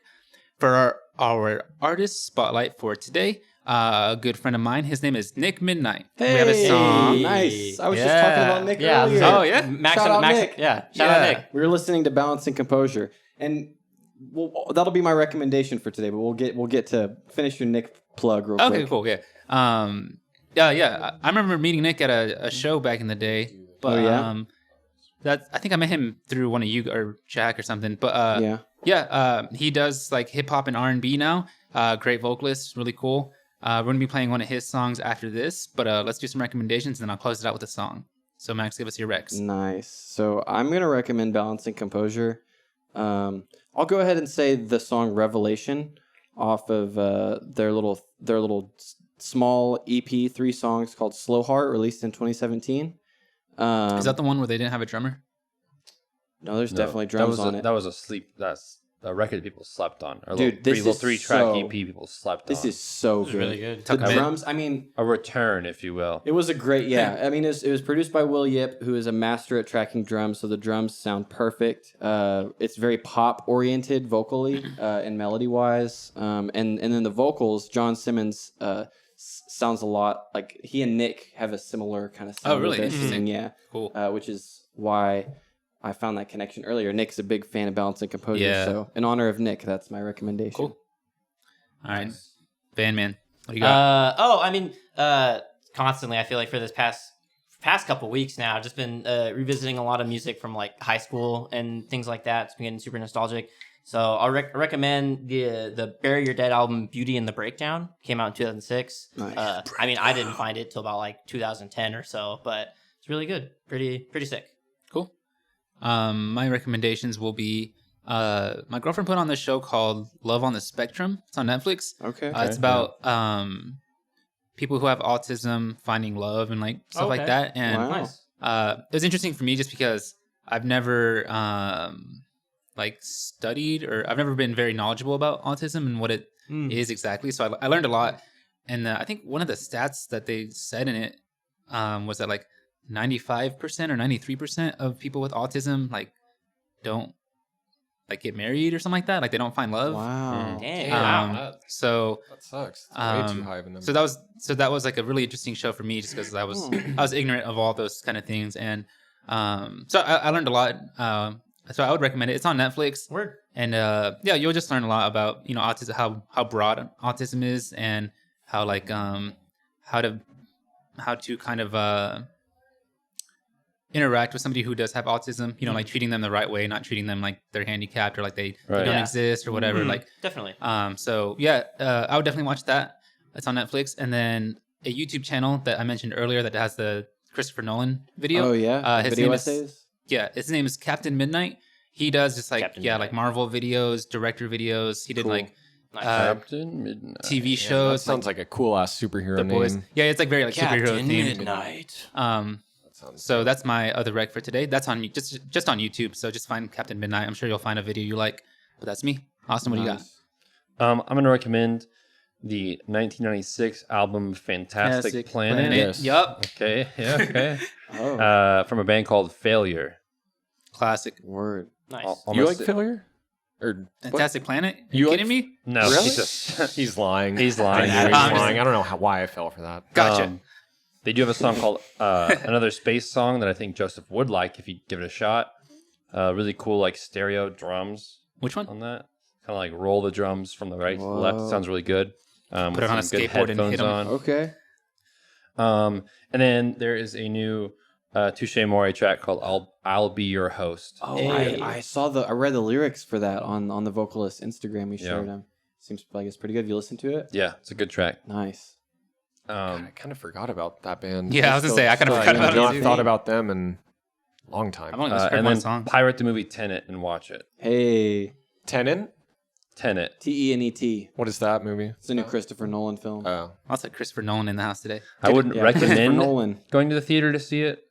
A: For our artist spotlight for today, a good friend of mine, his name is Nick Midnight. We have a song.
B: Nice. I was just
A: Yeah.
B: talking about Nick earlier.
A: Oh, yeah?
B: Shout out Nick.
C: Shout out Nick.
B: We were listening to Balance and Composure, and that'll be my recommendation for today. But we'll get to finish your Nick plug real quick.
A: Okay, cool. Yeah. Yeah. I remember meeting Nick at a show back in the day. But,
B: Oh, yeah?
A: I think I met him through one of you or Jack or something. But he does like hip hop and R&B now. Great vocalist, really cool. We're gonna be playing one of his songs after this. But let's do some recommendations, and then I'll close it out with a song. So Max, give us your recs.
B: Nice. So I'm gonna recommend Balance and Composure. I'll go ahead and say the song Revelation off of their little small EP, 3 songs called Slow Heart, released in 2017.
A: Is that the one where they didn't have a drummer?
B: No, there's
E: No,
B: definitely drums on it.
E: That was that's a record people slept on. Or
B: Dude, this
E: little
B: is
E: 3-track
B: so-
E: EP people slept
B: This
E: on.
B: is so
C: This is
B: good.
C: really good.
B: The
A: Tuck 'em in.
B: drums, I mean,
E: A return, if you will.
B: it was a great, yeah. I mean, it was produced by Will Yip, who is a master at tracking drums, so the drums sound perfect. It's very pop-oriented vocally and melody-wise. And then the vocals, John Simmons sounds a lot like he and Nick have a similar kind of sound.
A: Oh, really?
B: with their
A: Interesting.
B: singing, yeah.
A: Cool.
B: Which is why I found that connection earlier. Nick's a big fan of Balance and Composure,
A: Yeah.
B: so in honor of Nick, that's my recommendation.
A: Cool. All right, Van Man, what do you got?
C: Constantly, I feel like for this past couple weeks now, I've just been revisiting a lot of music from like high school and things like that. It's been getting super nostalgic. So I'll recommend the Bury Your Dead album, Beauty and the Breakdown. Came out in 2006.
B: Nice.
C: I mean, I didn't find it till about like 2010 or so, but it's really good. Pretty sick.
A: Cool. My recommendations will be my girlfriend put on this show called Love on the Spectrum. It's on Netflix.
B: Okay.
A: It's about people who have autism finding love and like stuff like
C: Okay.
A: that. And
B: Wow.
C: Nice.
A: it was interesting for me just because I've never like studied or I've never been very knowledgeable about autism and what it is exactly. So I learned a lot. And I think one of the stats that they said in it was that like 95% or 93% of people with autism like don't like get married or something like that. Like they don't find love.
B: Wow.
C: Dang.
D: That
A: So
D: sucks. It's way too
A: Um,
D: high of a number.
A: so that was like a really interesting show for me just because I was ignorant of all those kind of things. And so I learned a lot. So I would recommend it. It's on Netflix.
C: Word.
A: And yeah, you'll just learn a lot about autism, how broad autism is, and how like how to kind of interact with somebody who does have autism. Like treating them the right way, not treating them like they're handicapped or like they don't
C: Yeah.
A: exist or whatever. Like
C: Definitely.
A: so yeah, I would definitely watch that. It's on Netflix, and then a YouTube channel that I mentioned earlier that has the Christopher Nolan video.
B: Oh yeah.
A: his
B: Video
A: name is-
B: essays.
A: Yeah, his name is Captain Midnight. He does just like
C: Captain
A: like
C: Midnight.
A: Marvel videos, director videos. He did
B: Cool.
A: like
C: Nice.
E: Captain Midnight.
A: TV
D: that
A: shows.
D: sounds like a cool ass superhero
A: The
D: name.
A: Boys. Yeah, it's like very like superhero themed.
C: Midnight.
D: That sounds
A: So that's my other rec for today. That's on just on YouTube. So just find Captain Midnight. I'm sure you'll find a video you like. But that's me. Austin, what do you got?
B: Nice.
E: I'm going to recommend the 1996 album Fantastic Planet.
B: Yes.
A: Yup.
E: Okay, yeah, okay.
B: Oh.
E: From a band called Failure.
A: Classic.
B: Word.
C: Nice.
E: I'll
D: You
E: almost-
D: like failure? Or
A: Fantastic Planet? Are
D: You
A: you
D: like-
A: kidding me?
E: No,
D: Really?
E: he's just
D: He's lying.
E: He's lying.
D: I knew he
A: I'm
D: was
A: just-
D: lying. I don't know why I fell for that.
A: Gotcha.
E: They do have a song called Another Space Song that I think Joseph would like if you give it a shot. Really cool, like stereo drums
A: Which one?
E: on that. Kind of like roll the drums from the right to the left.
B: Whoa.
E: Sounds really good.
A: Put
E: with
A: it on a
E: some good
A: skateboard and hit
E: headphones
A: 'em.
E: on.
B: Okay.
E: And then there is a new Touche Amore track called "I'll Be Your Host."
B: Oh,
C: Hey.
B: I read the lyrics for that on the vocalist Instagram. You
E: Yeah.
B: shared them. Seems like it's pretty good. You listen to it.
E: Yeah, it's a good track.
B: Nice.
D: I kind of forgot about that band.
A: Yeah, I was gonna say I kind of forgot
D: I've
A: about
D: not
A: it.
D: thought about them in a long time.
A: I've only heard
E: And
A: one
E: then
A: song.
E: pirate the movie Tenet and watch it.
B: Hey,
D: Tenet?
E: Tenet.
B: Tenet.
D: What is that movie?
B: It's a new Christopher Nolan film.
D: Oh.
A: I'll say Christopher Nolan in the house today.
E: I wouldn't
B: Christopher
E: recommend
B: Nolan.
E: going to the theater to see it.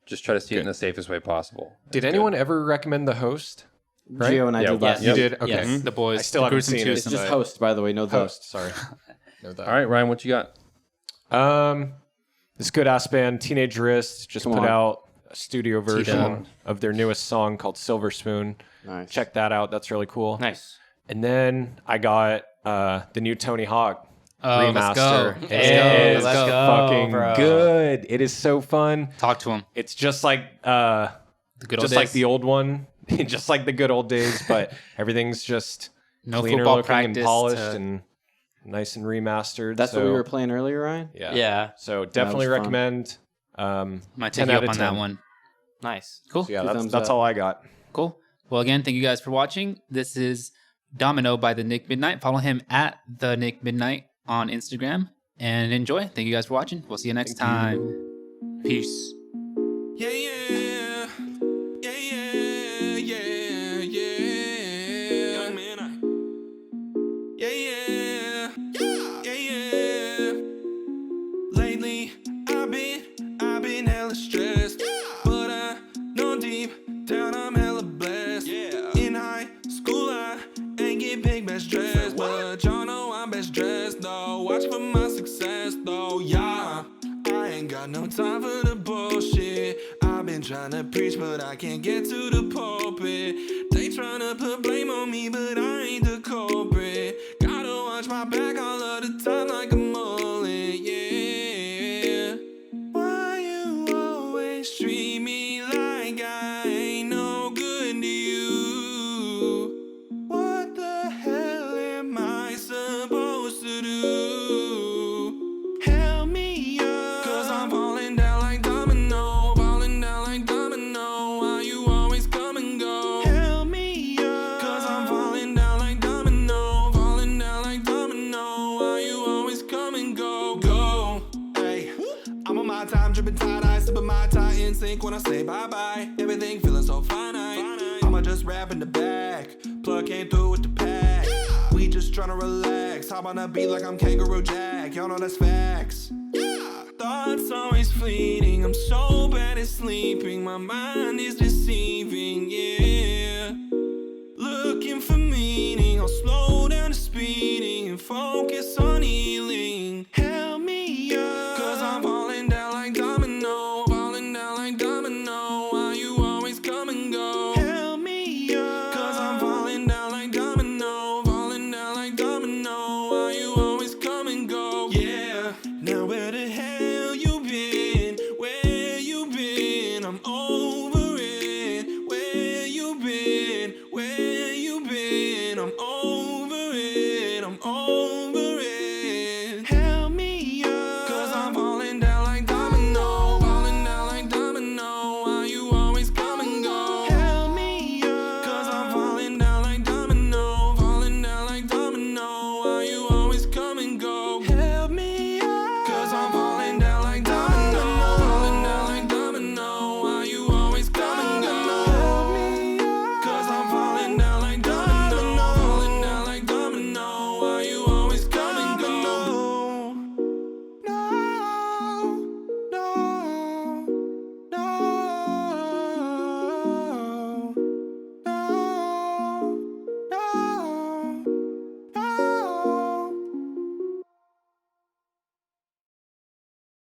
E: Just try to see it in the safest way possible.
D: Did anyone ever recommend The Host? Right?
B: Gio and I
E: Yeah,
B: did last
D: You
B: week.
D: did? Okay.
B: Yes.
A: The boys.
D: I still haven't
A: Gruesome
D: seen it.
B: It's
A: Twosome.
B: just Host, by the way. No the
D: Host, sorry. Know that.
E: All right, Ryan, what you got?
D: This good ass band, Teenage Wrist, just
B: Come
D: put
B: on.
D: out a studio version
E: T-Dog.
D: of their newest song called Silver Spoon.
B: Nice.
D: Check that out. That's really cool.
C: Nice.
D: And then I got the new Tony Hawk
A: Oh,
D: remaster.
A: let's go.
D: It
C: Hey,
D: is
C: let's go,
D: fucking
C: bro.
D: good. It is so fun.
A: Talk to him.
D: It's just like
A: The good old
D: just
A: days.
D: like the old one, just like the good old days, but everything's just
A: No
D: cleaner
A: football
D: looking and
A: practice
D: polished
A: to-
D: and nice and remastered.
B: That's
D: so,
B: what we were playing earlier, Ryan?
D: Yeah.
C: Yeah.
D: So definitely
B: fun.
D: recommend.
A: Might
D: 10
A: take you
D: out
A: up
D: of
A: on that
D: 10.
A: one.
C: Nice.
A: Cool.
D: So yeah,
B: Two
D: that's
B: thumbs
D: that's
B: up.
D: all I got.
A: Cool. Well, again, thank you guys for watching. This is Domino by the Nick Midnight. Follow him at the Nick Midnight on Instagram and enjoy. Thank you guys for watching. We'll see you next time. Peace.
F: Yeah, yeah, yeah, yeah, yeah, yeah. Young man, yeah, yeah, yeah, yeah. Lately, I've been hella stressed, but I know deep down I'm hella blessed. In high school, I ain't get big best dressed, but y'all know I'm best dressed though. Watch for my success though, yeah. I ain't got no time for the bullshit. I've been trying to preach, but I can't get to the pulpit. They tryna put blame on me, but I ain't the culprit. Gotta watch my back all of the time like a mullet, yeah. Why you always treat me like I ain't no good to you? What the hell am I supposed to do? Help me up, 'cause I'm falling down like domino, falling down like domino. Why you always come and go? Help me up, 'cause I'm falling down like domino, falling down like domino. Why you always come and go? Go, hey. I'm on my time, dripping tie-dye, sipping my tie in sync when I say bye-bye. Everything feeling so finite. I'ma just rap in the back. Plug came through with the pack. We just tryna relax. Hop on a beat like I'm Kangaroo Jack. Y'all know that's facts. Thoughts always fleeting. I'm so bad at sleeping. My mind is deceiving, yeah. Looking for meaning. I'll slow down the speeding and focus on healing. Help me up, 'cause I'm falling down like domino, falling down like domino. Why you always come and go? Help me up, 'cause I'm falling down like domino, falling down like domino. Why you always come and go? Yeah. Now where the hell you been? Where you been? I'm over it. Where you been? Where you been? I'm over it. I'm over